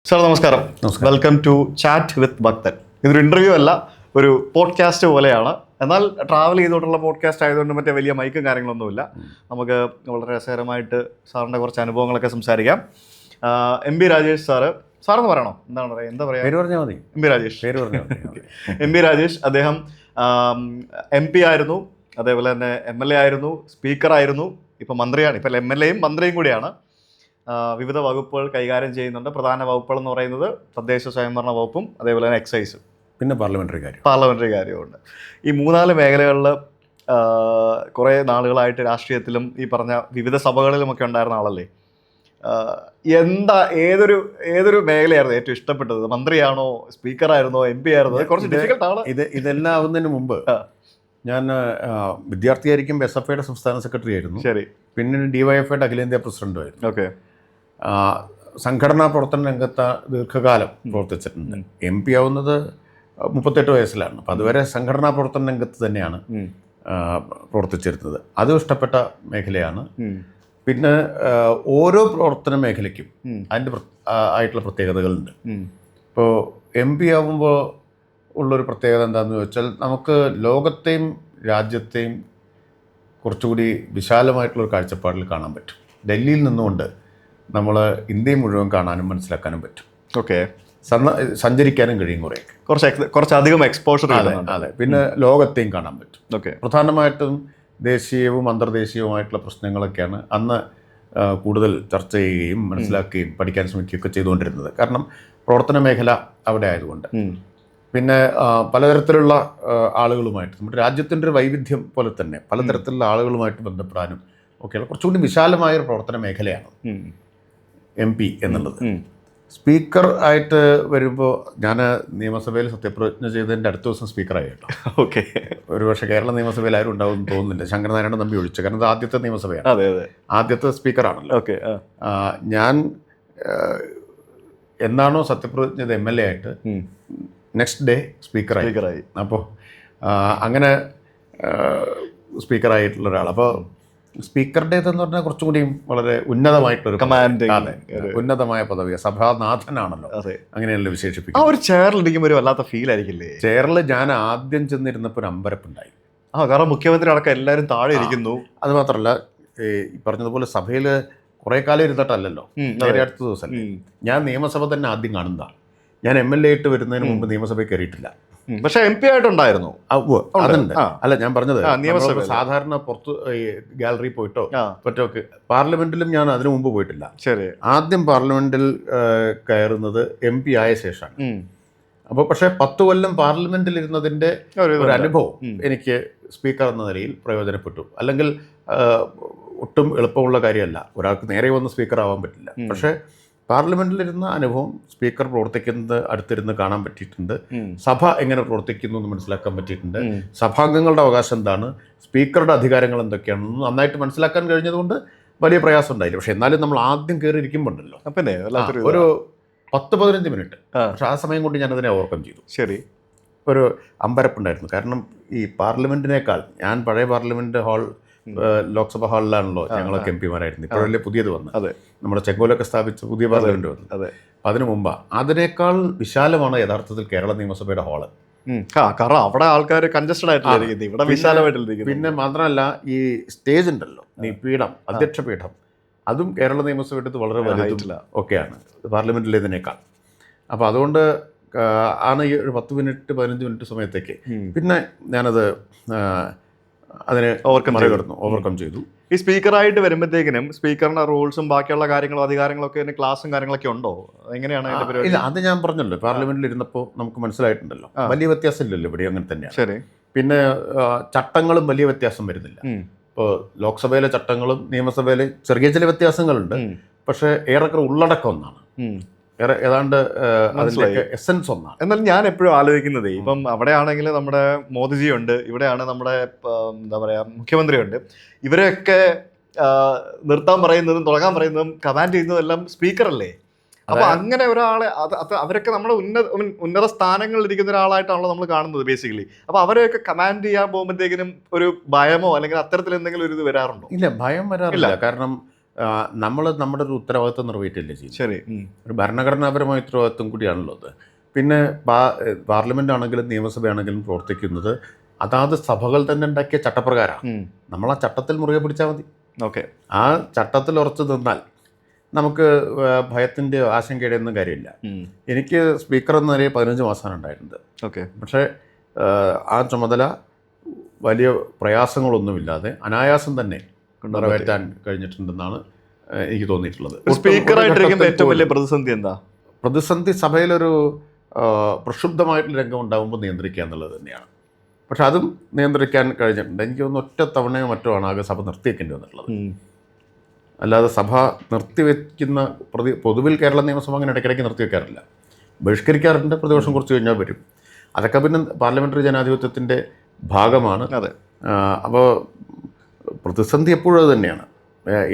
Sir നമസ്കാരം. Welcome to chat with ഭക്തൻ. ഇതൊരു ഇൻ്റർവ്യൂ അല്ല, ഒരു പോഡ്കാസ്റ്റ് പോലെയാണ്. എന്നാൽ ട്രാവൽ ചെയ്തുകൊണ്ടുള്ള പോഡ്കാസ്റ്റ് ആയതുകൊണ്ട് മറ്റേ വലിയ മൈക്കും കാര്യങ്ങളൊന്നുമില്ല. നമുക്ക് വളരെ രസകരമായിട്ട് സാറിൻ്റെ കുറച്ച് അനുഭവങ്ങളൊക്കെ സംസാരിക്കാം. എം പി രാജേഷ് സാറെന്ന് പറയണോ? എന്താണ് പറയുക, എന്താ പറയുക? പേര് പറഞ്ഞാൽ മതി. M P Rajesh. പേര് പറഞ്ഞാൽ മതി. എം പി രാജേഷ്, അദ്ദേഹം MP ആയിരുന്നു, അതേപോലെ തന്നെ MLA ആയിരുന്നു, സ്പീക്കറായിരുന്നു, ഇപ്പം മന്ത്രിയാണ്. ഇപ്പം MLAയും മന്ത്രിയും കൂടിയാണ്. വിവിധ വകുപ്പുകൾ കൈകാര്യം ചെയ്യുന്നുണ്ട്. പ്രധാന വകുപ്പുകൾ എന്ന് പറയുന്നത് തദ്ദേശ സ്വയംഭരണ വകുപ്പും അതേപോലെ തന്നെ എക്സൈസും പിന്നെ പാർലമെൻ്ററി കാര്യമുണ്ട്. ഈ മൂന്നാല് മേഖലകളിൽ കുറേ നാളുകളായിട്ട് രാഷ്ട്രീയത്തിലും ഈ പറഞ്ഞ വിവിധ സഭകളിലുമൊക്കെ ഉണ്ടായിരുന്ന ആളല്ലേ. ഏതൊരു മേഖലയായിരുന്നു ഏറ്റവും ഇഷ്ടപ്പെട്ടത്? മന്ത്രിയാണോ, സ്പീക്കറായിരുന്നോ, MP ആയിരുന്നോ? കുറച്ച് ഡിഫിക്കൽട്ടാണ്. ഇതെല്ലാം ആവുന്നതിന് മുമ്പ് ഞാൻ വിദ്യാർത്ഥിയായിരിക്കും SFIയുടെ സംസ്ഥാന സെക്രട്ടറി ആയിരുന്നു. ശരി. പിന്നെ DYFIയുടെ അഖിലേന്ത്യാ പ്രസിഡന്റുമായിരുന്നു. ഓക്കെ. സംഘടനാ പ്രവർത്തന രംഗത്ത് ദീർഘകാലം പ്രവർത്തിച്ചിട്ടുണ്ട്. MP ആവുന്നത് 38 വയസ്സിലാണ്. അപ്പം അതുവരെ സംഘടനാ പ്രവർത്തന രംഗത്ത് തന്നെയാണ് പ്രവർത്തിച്ചിരുന്നത്. അതും ഇഷ്ടപ്പെട്ട മേഖലയാണ്. പിന്നെ ഓരോ പ്രവർത്തന മേഖലയ്ക്കും അതിൻ്റെ ആയിട്ടുള്ള പ്രത്യേകതകളുണ്ട്. ഇപ്പോൾ MP ആവുമ്പോൾ ഉള്ളൊരു പ്രത്യേകത എന്താണെന്ന് ചോദിച്ചാൽ, നമുക്ക് ലോകത്തെയും രാജ്യത്തെയും കുറച്ചുകൂടി വിശാലമായിട്ടുള്ളൊരു കാഴ്ചപ്പാടിൽ കാണാൻ പറ്റും. ഡൽഹിയിൽ നിന്നുകൊണ്ട് നമ്മൾ ഇന്ത്യ മുഴുവൻ കാണാനും മനസ്സിലാക്കാനും പറ്റും. ഓക്കെ. സഞ്ചരിക്കാനും കഴിയും കുറച്ചധികം എക്സ്പോഷർ. അതെ. പിന്നെ ലോകത്തെയും കാണാൻ പറ്റും. ഓക്കെ. പ്രധാനമായിട്ടും ദേശീയവും അന്തർദേശീയവുമായിട്ടുള്ള പ്രശ്നങ്ങളൊക്കെയാണ് അന്ന് കൂടുതൽ ചർച്ച ചെയ്യുകയും മനസ്സിലാക്കുകയും പഠിക്കാൻ ശ്രമിക്കുകയൊക്കെ ചെയ്തുകൊണ്ടിരുന്നത്. കാരണം പ്രവർത്തന മേഖല അവിടെ ആയതുകൊണ്ട്. പിന്നെ പലതരത്തിലുള്ള ആളുകളുമായിട്ട്, നമ്മുടെ രാജ്യത്തിൻ്റെ ഒരു വൈവിധ്യം പോലെ തന്നെ പലതരത്തിലുള്ള ആളുകളുമായിട്ട് ബന്ധപ്പെടാനും ഒക്കെയുള്ള കുറച്ചുകൂടി വിശാലമായൊരു പ്രവർത്തന മേഖലയാണ് MP എന്നുള്ളത്. സ്പീക്കർ ആയിട്ട് വരുമ്പോൾ ഞാൻ നിയമസഭയിൽ സത്യപ്രതിജ്ഞ ചെയ്തതിൻ്റെ അടുത്ത ദിവസം സ്പീക്കറായി കേട്ടോ. ഓക്കെ. ഒരുപക്ഷെ കേരള നിയമസഭയിൽ ആരും ഉണ്ടാവും തോന്നുന്നില്ല, ശങ്കരനാരായണൻ തമ്പി ഒഴിച്ചു. കാരണം അത് ആദ്യത്തെ നിയമസഭയാണ്. അതെ അതെ, ആദ്യത്തെ സ്പീക്കറാണല്ലോ. ഓക്കെ. ഞാൻ എന്നാണോ സത്യപ്രതിജ്ഞ ചെയ്ത MLA ആയിട്ട് നെക്സ്റ്റ് ഡേ സ്പീക്കറായി. അപ്പോൾ അങ്ങനെ സ്പീക്കറായിട്ടുള്ള ഒരാൾ. അപ്പോൾ സ്പീക്കറുടേതെന്ന് പറഞ്ഞാൽ കുറച്ചും കൂടിയും വളരെ ഉന്നതമായിട്ടുള്ളൊരു ഉന്നതമായ പദവി, സഭാനാഥനാണല്ലോ, അങ്ങനെയല്ലേ വിശേഷിപ്പിക്കും. ആ ഒരു ചെയറിലിരിക്കുമ്പോൾ ഒരു വല്ലാത്ത ഫീൽ ആയിരിക്കില്ലേ? ചെയറിൽ ഞാൻ ആദ്യം ചെന്നിരുന്നപ്പോൾ ഒരു അമ്പരപ്പുണ്ടായി. കാരണം മുഖ്യമന്ത്രി അടക്കം എല്ലാവരും താഴെ ഇരിക്കുന്നു. അത് മാത്രമല്ല, ഈ പറഞ്ഞതുപോലെ സഭയിൽ കുറേ കാലം ഇരുന്നിട്ടല്ലല്ലോ, നേരെ അടുത്ത ദിവസം. ഞാൻ നിയമസഭ തന്നെ ആദ്യം കാണുന്നതാണ്. ഞാൻ MLA ആയിട്ട് വരുന്നതിന് മുമ്പ് നിയമസഭയിൽ കയറിയിട്ടില്ല. പക്ഷെ MP ആയിട്ടുണ്ടായിരുന്നു. അതുണ്ട്. അല്ല, ഞാൻ പറഞ്ഞത് നിയമസഭ സാധാരണ പുറത്ത് ഗാലറി പോയിട്ടോ മറ്റൊക്കെ. പാർലമെന്റിലും ഞാൻ അതിനു മുമ്പ് പോയിട്ടില്ല. ശരി. ആദ്യം പാർലമെന്റിൽ കയറുന്നത് MP ആയ ശേഷമാണ്. അപ്പോൾ പക്ഷേ 10 കൊല്ലം പാർലമെന്റിൽ ഇരുന്നതിൻ്റെ ഒരു അനുഭവം എനിക്ക് സ്പീക്കർ എന്ന നിലയിൽ പ്രയോജനപ്പെട്ടു. അല്ലെങ്കിൽ ഒട്ടും എളുപ്പമുള്ള കാര്യമല്ല, ഒരാൾക്ക് നേരെ വന്ന് സ്പീക്കർ ആവാൻ പറ്റില്ല. പക്ഷേ പാർലമെന്റിലിരുന്ന അനുഭവം, സ്പീക്കർ പ്രവർത്തിക്കുന്നത് അടുത്തിരുന്ന് കാണാൻ പറ്റിയിട്ടുണ്ട്. സഭ എങ്ങനെ പ്രവർത്തിക്കുന്നു എന്ന് മനസ്സിലാക്കാൻ പറ്റിയിട്ടുണ്ട്. സഭാംഗങ്ങളുടെ അവകാശം എന്താണ്, സ്പീക്കറുടെ അധികാരങ്ങൾ എന്തൊക്കെയാണെന്ന് നന്നായിട്ട് മനസ്സിലാക്കാൻ കഴിഞ്ഞതുകൊണ്ട് വലിയ പ്രയാസം ഉണ്ടായില്ല. പക്ഷെ എന്നാലും നമ്മൾ ആദ്യം കയറി ഇരിക്കുമ്പോണ്ടല്ലോ ഒരു 10-15 മിനിറ്റ്, പക്ഷെ ആ സമയം കൊണ്ട് ഞാനതിനെ ഓവർകം ചെയ്തു. ശരി. ഒരു അമ്പരപ്പുണ്ടായിരുന്നു. കാരണം ഈ പാർലമെന്റിനേക്കാൾ, ഞാൻ പഴയ പാർലമെന്റ് ഹാൾ ലോക്സഭ ഹാളിലാണല്ലോ ഞങ്ങളൊക്കെ MP മാരായിരുന്നു. ഇപ്പോഴല്ലേ പുതിയത് വന്ന് നമ്മുടെ ചെങ്കോലൊക്കെ സ്ഥാപിച്ച് പുതിയ പാർലമെന്റ് വന്നു. അപ്പം അതിനു മുമ്പ് അതിനേക്കാൾ വിശാലമാണ് യഥാർത്ഥത്തിൽ കേരള നിയമസഭയുടെ ഹാള്. കാരണം അവിടെ ആൾക്കാർ കൺജസ്റ്റഡ് ആയിട്ടില്ല, ഇവിടെ വിശാലമായിട്ടില്ല. പിന്നെ മാത്രമല്ല, ഈ സ്റ്റേജ് ഉണ്ടല്ലോ, ഈ പീഠം, അധ്യക്ഷ പീഠം, അതും കേരള നിയമസഭയുടെ വളരെ വലുതില്ല ഒക്കെയാണ് പാർലമെന്റിലേതിനേക്കാൾ. അപ്പോൾ അതുകൊണ്ട് ആണ് ഈ ഒരു 10-15 മിനിറ്റ് സമയത്തേക്ക്. പിന്നെ ഞാനത് അതിനെ ഓവർകം ചെയ്തു. ഈ സ്പീക്കറായിട്ട് വരുമ്പോഴത്തേക്കിനും സ്പീക്കറിന്റെ റൂൾസും ബാക്കിയുള്ള കാര്യങ്ങളും അധികാരങ്ങളൊക്കെ ക്ലാസും കാര്യങ്ങളൊക്കെ ഉണ്ടോ? എങ്ങനെയാണ്? ഇല്ല, അത് ഞാൻ പറഞ്ഞല്ലോ, പാർലമെന്റിൽ ഇരുന്നപ്പോൾ നമുക്ക് മനസ്സിലായിട്ടുണ്ടല്ലോ, വലിയ വ്യത്യാസം ഇല്ലല്ലോ, ഇവിടെ അങ്ങനെ തന്നെയാണ്. ശരി. പിന്നെ ചട്ടങ്ങളും വലിയ വ്യത്യാസം വരുന്നില്ല. ഇപ്പോൾ ലോക്സഭയിലെ ചട്ടങ്ങളും നിയമസഭയിലെ ചെറിയ ചില വ്യത്യാസങ്ങളുണ്ട്, പക്ഷേ ഏറെക്കുറെ ഉള്ളടക്കം ഒന്നാണ്. ഏതാണ്ട് എസൻസ് ഒന്നാണ്. എന്നാൽ ഞാൻ എപ്പോഴും ആലോചിക്കുന്നത്, ഇപ്പം അവിടെ ആണെങ്കിൽ നമ്മുടെ മോദിജി ഉണ്ട്, ഇവിടെയാണ് നമ്മുടെ എന്താ പറയുക മുഖ്യമന്ത്രി ഉണ്ട്. ഇവരെയൊക്കെ നിർത്താൻ പറയുന്നതും തുടങ്ങാൻ പറയുന്നതും കമാൻഡ് ചെയ്യുന്നതും എല്ലാം സ്പീക്കറല്ലേ? അപ്പൊ അങ്ങനെ ഒരാളെ അവരൊക്കെ നമ്മുടെ ഉന്നത സ്ഥാനങ്ങളിൽ ഇരിക്കുന്ന ഒരാളായിട്ടാണല്ലോ നമ്മൾ കാണുന്നത് ബേസിക്കലി. അപ്പൊ അവരെയൊക്കെ കമാൻഡ് ചെയ്യാൻ പോകുമ്പോഴത്തേക്കിനും ഒരു ഭയമോ അല്ലെങ്കിൽ അത്തരത്തിൽ എന്തെങ്കിലും ഒരു ഇത് വരാറുണ്ടോ? ഇല്ല, ഭയം വരാറില്ല. കാരണം നമ്മൾ നമ്മുടെ ഒരു ഉത്തരവാദിത്വം നിറവേറ്റില്ലേ ചെയ്യും. ശരി. ഒരു ഭരണഘടനാപരമായ ഉത്തരവാദിത്വം കൂടിയാണല്ലോ അത്. പിന്നെ പാർലമെൻ്റ് ആണെങ്കിലും നിയമസഭയാണെങ്കിലും പ്രവർത്തിക്കുന്നത് അതാത് സഭകൾ തന്നെ ഉണ്ടാക്കിയ ചട്ടപ്രകാരമാണ്. നമ്മൾ ആ ചട്ടത്തിൽ മുറുകെ പിടിച്ചാൽ മതി. ഓക്കെ. ആ ചട്ടത്തിൽ ഉറച്ചു നിന്നാൽ നമുക്ക് ഭയത്തിൻ്റെ ആശങ്കയുടെ ഒന്നും കാര്യമില്ല. എനിക്ക് സ്പീക്കർ എന്ന നിലയിൽ 15 മാസമാണ് ഉണ്ടായിരുന്നത്. ഓക്കെ. പക്ഷേ ആ ചുമതല വലിയ പ്രയാസങ്ങളൊന്നുമില്ലാതെ അനായാസം തന്നെ നിറവേറ്റാൻ കഴിഞ്ഞിട്ടുണ്ടെന്നാണ് എനിക്ക് തോന്നിയിട്ടുള്ളത്. സ്പീക്കറായിട്ടിരിക്കുമ്പോൾ ഏറ്റവും വലിയ പ്രതിസന്ധി എന്താ? പ്രതിസന്ധി സഭയിലൊരു പ്രക്ഷുബ്ധമായിട്ടുള്ള രംഗം ഉണ്ടാകുമ്പോൾ നിയന്ത്രിക്കുക എന്നുള്ളത് തന്നെയാണ്. പക്ഷെ അതും നിയന്ത്രിക്കാൻ കഴിഞ്ഞിട്ടുണ്ട്. എനിക്ക് തോന്നുന്നു ഒറ്റ തവണയോ മറ്റോ ആണ് ആകെ സഭ നിർത്തിവെക്കേണ്ടി വന്നിട്ടുള്ളത്. അല്ലാതെ സഭ നിർത്തിവെക്കുന്ന പൊതുവിൽ കേരള നിയമസഭ അങ്ങനെ ഇടയ്ക്കിടയ്ക്ക് നിർത്തിവെക്കാറില്ല. ബഹിഷ്കരിക്കാറുണ്ട്, പ്രതിപക്ഷം കുറച്ച് കഴിഞ്ഞാൽ വരും. അതൊക്കെ പിന്നെ പാർലമെൻ്ററി ജനാധിപത്യത്തിൻ്റെ ഭാഗമാണ്. അതെ. അപ്പോൾ പ്രതിസന്ധി എപ്പോഴും അത് തന്നെയാണ്.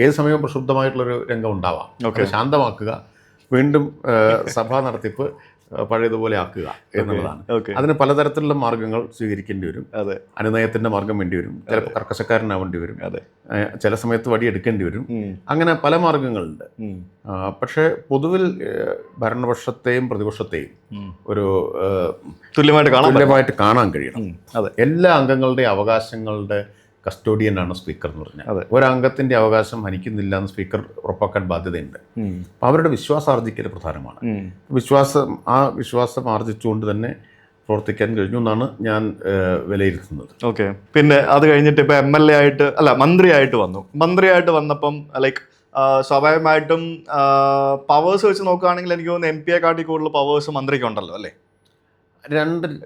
ഏത് സമയവും പ്രക്ഷുബ്ധമായിട്ടുള്ളൊരു രംഗം ഉണ്ടാവാം. ശാന്തമാക്കുക, വീണ്ടും സഭാ നടത്തിപ്പ് പഴയതുപോലെ ആക്കുക എന്നുള്ളതാണ്. അതിന് പലതരത്തിലുള്ള മാർഗ്ഗങ്ങൾ സ്വീകരിക്കേണ്ടി വരും. അനുനയത്തിൻ്റെ മാർഗം വേണ്ടി വരും, ചിലപ്പോൾ കർക്കശക്കാരനാവേണ്ടി വരും, ചില സമയത്ത് വടിയെടുക്കേണ്ടി വരും. അങ്ങനെ പല മാർഗങ്ങളുണ്ട്. പക്ഷേ പൊതുവിൽ ഭരണപക്ഷത്തെയും പ്രതിപക്ഷത്തെയും ഒരു തുല്യമായിട്ട് കാണാൻ കഴിയണം. എല്ലാ അംഗങ്ങളുടെയും അവകാശങ്ങളുടെ കസ്റ്റോഡിയനാണ് സ്പീക്കർ എന്ന് പറഞ്ഞാൽ. ഒരംഗത്തിൻ്റെ അവകാശം ഹനിക്കുന്നില്ല എന്ന് സ്പീക്കർ ഉറപ്പാക്കാൻ ബാധ്യതയുണ്ട്. അപ്പോൾ അവരുടെ വിശ്വാസം ആർജിക്കൽ പ്രധാനമാണ്. ആ വിശ്വാസം ആർജിച്ചുകൊണ്ട് തന്നെ പ്രവർത്തിക്കാൻ കഴിഞ്ഞു എന്നാണ് ഞാൻ വിലയിരുത്തുന്നത്. ഓക്കെ. പിന്നെ അത് കഴിഞ്ഞിട്ട് ഇപ്പോൾ MLA ആയിട്ട് മന്ത്രിയായിട്ട് വന്നു. മന്ത്രിയായിട്ട് വന്നപ്പം ലൈക്ക് സ്വാഭാവികമായിട്ടും പവേഴ്സ് വെച്ച് നോക്കുകയാണെങ്കിൽ എനിക്ക് തോന്നുന്നു MP യെക്കാട്ടി കൂടുതൽ പവേഴ്സ് മന്ത്രിക്കുണ്ടല്ലോ അല്ലേ?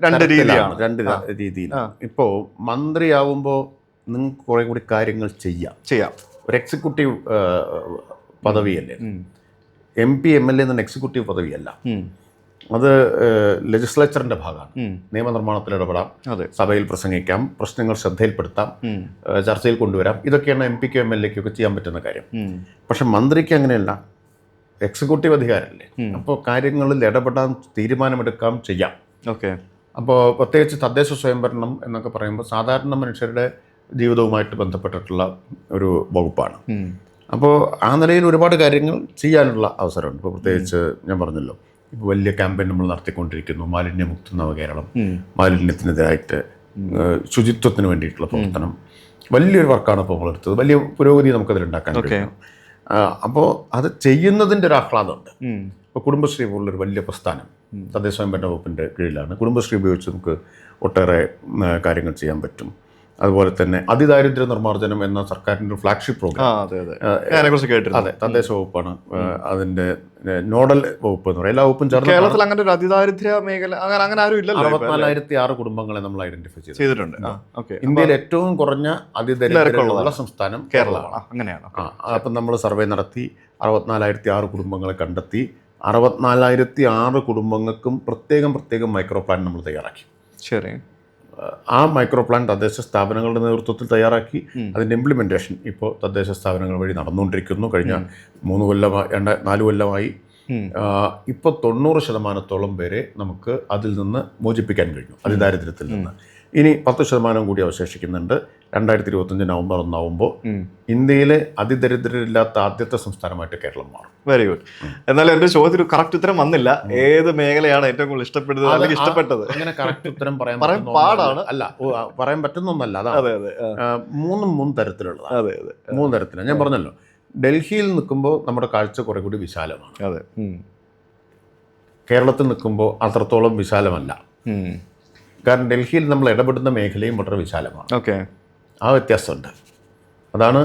രണ്ട് രീതിയിൽ. ഇപ്പോൾ മന്ത്രിയാവുമ്പോൾ നിങ്ങൾക്ക് കുറേ കൂടി കാര്യങ്ങൾ ചെയ്യാം. ഒരു എക്സിക്യൂട്ടീവ് പദവിയല്ലേ. MP MLA എന്ന എക്സിക്യൂട്ടീവ് പദവിയല്ല. അത് ലെജിസ്ലേച്ചറിൻ്റെ ഭാഗമാണ്. നിയമനിർമ്മാണത്തിൽ ഇടപെടാം, സഭയിൽ പ്രസംഗിക്കാം, പ്രശ്നങ്ങൾ ശ്രദ്ധയിൽപ്പെടുത്താം, ചർച്ചയിൽ കൊണ്ടുവരാം. ഇതൊക്കെയാണ് MP-ക്കും MLA-ക്കും ഒക്കെ ചെയ്യാൻ പറ്റുന്ന കാര്യം. പക്ഷെ മന്ത്രിക്ക് അങ്ങനെയല്ല, എക്സിക്യൂട്ടീവ് അധികാരമല്ലേ. അപ്പോൾ കാര്യങ്ങളിൽ ഇടപെടാൻ, തീരുമാനമെടുക്കാം, ചെയ്യാം. ഓക്കെ. അപ്പോൾ പ്രത്യേകിച്ച് തദ്ദേശ സ്വയംഭരണം എന്നൊക്കെ പറയുമ്പോൾ സാധാരണ മനുഷ്യരുടെ ജീവിതവുമായിട്ട് ബന്ധപ്പെട്ടിട്ടുള്ള ഒരു വകുപ്പാണ്. അപ്പോൾ ആ നിലയിൽ ഒരുപാട് കാര്യങ്ങൾ ചെയ്യാനുള്ള അവസരമുണ്ട്. ഇപ്പോൾ പ്രത്യേകിച്ച് ഞാൻ പറഞ്ഞല്ലോ, ഇപ്പോൾ വലിയ ക്യാമ്പയിൻ നമ്മൾ നടത്തിക്കൊണ്ടിരിക്കുന്നു. മാലിന്യമുക്ത നവകേരളം, മാലിന്യത്തിനെതിരായിട്ട് ശുചിത്വത്തിന് വേണ്ടിയിട്ടുള്ള പ്രവർത്തനം, വലിയൊരു വർക്കാണ് ഇപ്പോൾ നമ്മളെടുത്തത്. വലിയ പുരോഗതി നമുക്കതിലുണ്ടാക്കാൻ കഴിയും. അപ്പോൾ അത് ചെയ്യുന്നതിൻ്റെ ഒരു ആഹ്ലാദമുണ്ട്. ഇപ്പോൾ കുടുംബശ്രീ പോലുള്ളൊരു വലിയ പ്രസ്ഥാനം തദ്ദേശ സ്വയംഭരണ വകുപ്പിൻ്റെ കീഴിലാണ്. കുടുംബശ്രീ ഉപയോഗിച്ച് നമുക്ക് ഒട്ടേറെ കാര്യങ്ങൾ ചെയ്യാൻ പറ്റും. അതുപോലെ തന്നെ അതിദാരിദ്ര്യ നിർമ്മാർജ്ജനം എന്ന സർക്കാരിൻ്റെ ഒരു ഫ്ലാഗ്ഷിപ്പ് പ്രോഗ്രാം, അതെ, തദ്ദേശ വകുപ്പാണ് അതിൻ്റെ നോഡൽ വകുപ്പ് എന്ന് പറയും. എല്ലാ വകുപ്പും ചേർന്ന് കേരളത്തിൽ അങ്ങനെ ഒരു അതിദാരിദ്ര്യ മേഖല അങ്ങനെ ആരും ഇല്ലല്ലോ. 64,006 കുടുംബങ്ങളെ നമ്മൾ ഐഡന്റിഫൈ ചെയ്തിട്ടുണ്ട്. ഇന്ത്യയിൽ ഏറ്റവും കുറഞ്ഞ അതിദരിദ്രമുള്ള സംസ്ഥാനം കേരളമാണ്. അങ്ങനെയാണ്. അപ്പം നമ്മൾ സർവേ നടത്തി 64,006 കുടുംബങ്ങളെ കണ്ടെത്തി. 64,006 കുടുംബങ്ങൾക്കും പ്രത്യേകം മൈക്രോ പ്ലാൻ നമ്മൾ തയ്യാറാക്കി. ശരി. ആ മൈക്രോ പ്ലാൻ തദ്ദേശ സ്ഥാപനങ്ങളുടെ നേതൃത്വത്തിൽ തയ്യാറാക്കി. അതിൻ്റെ ഇംപ്ലിമെൻറ്റേഷൻ ഇപ്പോൾ തദ്ദേശ സ്ഥാപനങ്ങൾ വഴി നടന്നുകൊണ്ടിരിക്കുന്നു. കഴിഞ്ഞ 4 കൊല്ലമായി ഇപ്പോൾ 90% പേരെ നമുക്ക് അതിൽ നിന്ന് മോചിപ്പിക്കാൻ കഴിഞ്ഞു, അതിദാരിദ്ര്യത്തിൽ നിന്ന്. ഇനി 10% കൂടി അവശേഷിക്കുന്നുണ്ട്. 2025 നവംബർ 1 ആവുമ്പോൾ ഇന്ത്യയിലെ അതിദരിദ്രരില്ലാത്ത ആദ്യത്തെ സംസ്ഥാനമായിട്ട് കേരളം മാറും. Very good. എന്നാൽ എൻ്റെ ചോദ്യത്തിന് കറക്റ്റ് ഉത്തരം വന്നില്ല. ഏത് മേഖലയാണ് ഏറ്റവും കൂടുതൽ ഇഷ്ടപ്പെടുന്നത് അല്ലെങ്കിൽ ഇഷ്ടപ്പെട്ടത്? അങ്ങനെ കറക്റ്റ് ഉത്തരം പറയാൻ പാടാണ്. അല്ല, പറയാൻ പറ്റുന്നൊന്നല്ല. അതാണ് മൂന്ന് തരത്തിലുള്ളതാണ്. 3 തരത്തിലാണ്. ഞാൻ പറഞ്ഞല്ലോ, ഡൽഹിയിൽ നിൽക്കുമ്പോൾ നമ്മുടെ കാഴ്ച കുറെ കൂടി വിശാലമാണ്. കേരളത്തിൽ നിൽക്കുമ്പോൾ അത്രത്തോളം വിശാലമല്ല. കാരണം ഡൽഹിയിൽ നമ്മൾ ഇടപെടുന്ന മേഖലയും വളരെ വിശാലമാണ്. ആ വ്യത്യാസമുണ്ട്. അതാണ്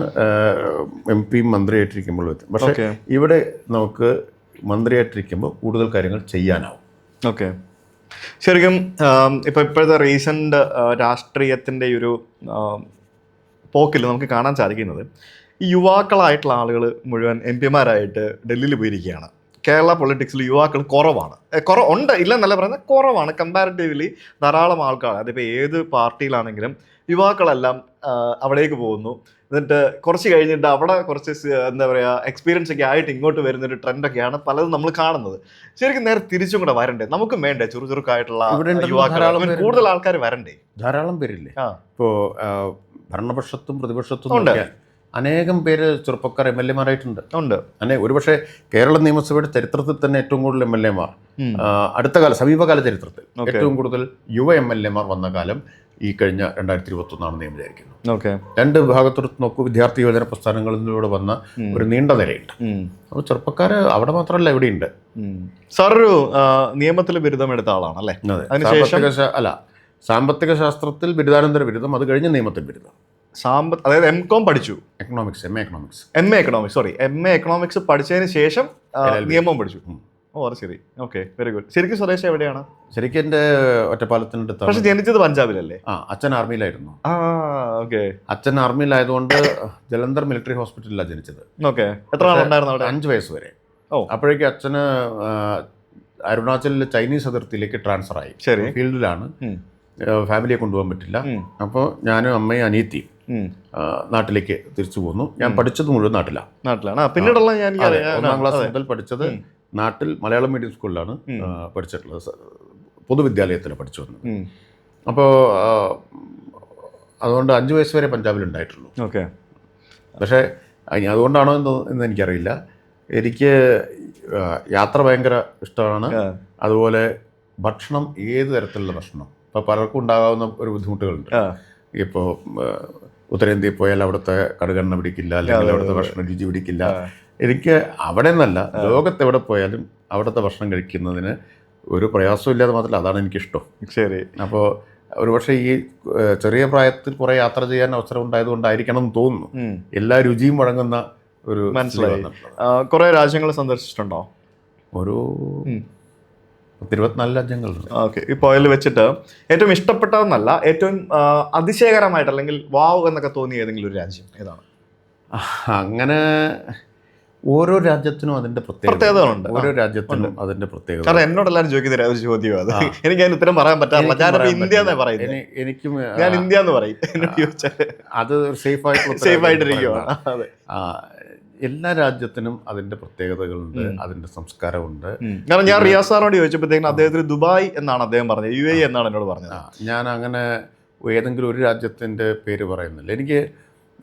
MP മന്ത്രിയായിട്ടിരിക്കുമ്പോൾ വ്യത്യാസം. പക്ഷേ ഇവിടെ നമുക്ക് മന്ത്രിയായിട്ടിരിക്കുമ്പോൾ കൂടുതൽ കാര്യങ്ങൾ ചെയ്യാനാവും. ഓക്കെ. ശരിക്കും ഇപ്പോഴത്തെ റീസെൻ്റ് രാഷ്ട്രീയത്തിൻ്റെ ഒരു പോക്കിൽ നമുക്ക് കാണാൻ സാധിക്കുന്നത്, ഈ യുവാക്കളായിട്ടുള്ള ആളുകൾ മുഴുവൻ MP-മാരായിട്ട് ഡൽഹിയിൽ പോയിരിക്കുകയാണ്. കേരള പൊളിറ്റിക്സിൽ യുവാക്കൾ കുറവാണ്. ഉണ്ട്, ഇല്ലെന്നല്ല പറയുന്നത്, കുറവാണ്. കമ്പാരിറ്റീവ്ലി ധാരാളം ആൾക്കാർ, അതിപ്പോൾ ഏത് പാർട്ടിയിലാണെങ്കിലും യുവാക്കളെല്ലാം അവിടേക്ക് പോകുന്നു. എന്നിട്ട് കുറച്ച് കഴിഞ്ഞിട്ട് അവിടെ കുറച്ച് എന്താ പറയുക എക്സ്പീരിയൻസ് ഒക്കെ ആയിട്ട് ഇങ്ങോട്ട് വരുന്നൊരു ട്രെൻഡൊക്കെയാണ് പലതും നമ്മൾ കാണുന്നത്. ശരിക്കും നേരെ തിരിച്ചും കൂടെ വരണ്ടേ? നമുക്കും വേണ്ടേ ചുറുചുറുക്കായിട്ടുള്ള യുവാക്കൾ? കൂടുതൽ ആൾക്കാർ വരണ്ടേ? ധാരാളം പേരില്ലേ? ഇപ്പോൾ ഭരണപക്ഷത്തും പ്രതിപക്ഷത്തും അനേകം പേര് ചെറുപ്പക്കാർ MLA മാരായിട്ടുണ്ട്. ഉണ്ട്. ഒരുപക്ഷെ കേരള നിയമസഭയുടെ ചരിത്രത്തിൽ തന്നെ ഏറ്റവും കൂടുതൽ MLA മാർ, സമീപകാല ചരിത്രത്തിൽ ഏറ്റവും കൂടുതൽ യുവ MLA മാർ വന്ന കാലം ഈ കഴിഞ്ഞ 2021 ആണെന്ന് ഞാൻ വിചാരിക്കുന്നു. രണ്ട് ഭാഗത്തോട്ട് നോക്കൂ, വിദ്യാർത്ഥി യുവജന പ്രസ്ഥാനങ്ങളിലൂടെ വന്ന ഒരു നീണ്ട നിരയുണ്ട്. അപ്പോൾ ചെറുപ്പക്കാർ അവിടെ മാത്രമല്ല, എവിടെയുണ്ട്. സാറൊരു നിയമത്തിൽ ബിരുദം എടുത്ത ആളാണല്ലേ? സാമ്പത്തിക ശാസ്ത്രത്തിൽ ബിരുദാനന്തര ബിരുദം, അത് കഴിഞ്ഞ് നിയമത്തിൽ ബിരുദം. അതായത് MCom പഠിച്ചു, MA എക്കണോമിക്സ് പഠിച്ചതിന് ശേഷം നിയമം പഠിച്ചു. അത് ശരി. Okay, very good. ശരിക്കും സ്വദേശം എവിടെയാണ്? ശരിക്കും എൻ്റെ ഒറ്റപ്പാലത്തിനടുത്ത്. പക്ഷെ ജനിച്ചത് പഞ്ചാബിലല്ലേ? അച്ഛൻ ആർമിയിലായിരുന്നു. ഓക്കെ. അച്ഛൻ ആർമിയിലായതുകൊണ്ട് ജലന്ധർ മിലിറ്ററി ഹോസ്പിറ്റലിലാണ് ജനിച്ചത്. ഓക്കെ. എത്ര നാളുണ്ടായിരുന്നു അവിടെ? 5 വയസ്സ് വരെ. അപ്പോഴേക്കും അച്ഛന് അരുണാചലിലെ ചൈനീസ് അതിർത്തിയിലേക്ക് ട്രാൻസ്ഫർ ആയി. ഫീൽഡിലാണ്, ഫാമിലിയെ കൊണ്ടുപോകാൻ പറ്റില്ല. അപ്പോൾ ഞാനും അമ്മയും അനിയത്തിയും നാട്ടിലേക്ക് തിരിച്ചു പോന്നു. ഞാൻ പഠിച്ചത് മുഴുവൻ നാട്ടിലാണ്. പിന്നീടുള്ള 1ാം ക്ലാസ് മുതൽ പഠിച്ചത് നാട്ടിൽ മലയാളം മീഡിയം സ്കൂളിലാണ് പഠിച്ചിട്ടുള്ളത്. പൊതുവിദ്യാലയത്തിൽ പഠിച്ചു വന്നത്. അപ്പോൾ അതുകൊണ്ട് 5 വയസ്സ് വരെ പഞ്ചാബിലുണ്ടായിട്ടുള്ളൂ. ഓക്കെ. പക്ഷേ അതുകൊണ്ടാണോ എന്ന് എനിക്കറിയില്ല, എനിക്ക് യാത്ര ഭയങ്കര ഇഷ്ടമാണ്. അതുപോലെ ഭക്ഷണം, ഏത് തരത്തിലുള്ള ഭക്ഷണം, ഇപ്പോൾ പലർക്കും ഉണ്ടാകാവുന്ന ഒരു ബുദ്ധിമുട്ടുകളുണ്ട്. ഇപ്പോൾ ഉത്തരേന്ത്യയിൽ പോയാൽ അവിടുത്തെ കടുകെണ്ണ പിടിക്കില്ല, അല്ലെങ്കിൽ അവിടുത്തെ ഭക്ഷണം രുചി പിടിക്കില്ല. എനിക്ക് അവിടെ നിന്നല്ല, ലോകത്തെവിടെ പോയാലും അവിടുത്തെ ഭക്ഷണം കഴിക്കുന്നതിന് ഒരു പ്രയാസവും ഇല്ലാതെ മാത്രമല്ല, അതാണ് എനിക്കിഷ്ടം. ശരി. അപ്പോൾ ഒരുപക്ഷെ ഈ ചെറിയ പ്രായത്തിൽ കുറേ യാത്ര ചെയ്യാൻ അവസരം ഉണ്ടായതുകൊണ്ടായിരിക്കണം എന്ന് തോന്നുന്നു. എല്ലാ രുചിയും വഴങ്ങുന്ന ഒരു. മനസ്സിലായി. കുറേ രാജ്യങ്ങൾ സന്ദർശിച്ചിട്ടുണ്ടോ? ഒരു 24 രാജ്യങ്ങളുണ്ട്. ഓക്കെ. ഈ പോയതിൽ വെച്ചിട്ട് ഏറ്റവും ഇഷ്ടപ്പെട്ടതെന്നല്ല, ഏറ്റവും അതിശയകരമായിട്ട് അല്ലെങ്കിൽ വാവ് എന്നൊക്കെ തോന്നിയ ഏതെങ്കിലും ഒരു രാജ്യം ഏതാണ്? അങ്ങനെ ഓരോ രാജ്യത്തിനും അതിന്റെ പ്രത്യേകതകളുണ്ട്. ഓരോ രാജ്യത്തിനും അതിന്റെ പ്രത്യേകത. കാരണം എന്നോട് എല്ലാവരും ചോദിക്കുന്ന ഒരു ചോദ്യം അത്. എനിക്ക് അതിന് ഉത്തരം പറയാൻ പറ്റാറില്ല. ഞാനിപ്പോൾ ഇന്ത്യ എന്നേ പറയുന്നത്. എനിക്കും ഞാൻ ഇന്ത്യ എന്ന് പറയും. അത് സേഫ് ആയിട്ടിരിക്കുകയാണ്. എല്ലാ രാജ്യത്തിനും അതിന്റെ പ്രത്യേകതകളുണ്ട്, അതിന്റെ സംസ്കാരമുണ്ട്. കാരണം ഞാൻ റിയാസ് സാറിനോട് ചോദിച്ചപ്പോഴത്തേക്കും അദ്ദേഹത്തിന് ദുബായ് എന്നാണ് അദ്ദേഹം പറഞ്ഞത്, UAE എന്നാണ് എന്നോട് പറഞ്ഞത്. ഞാൻ അങ്ങനെ ഏതെങ്കിലും ഒരു രാജ്യത്തിന്റെ പേര് പറയുന്നില്ല. എനിക്ക്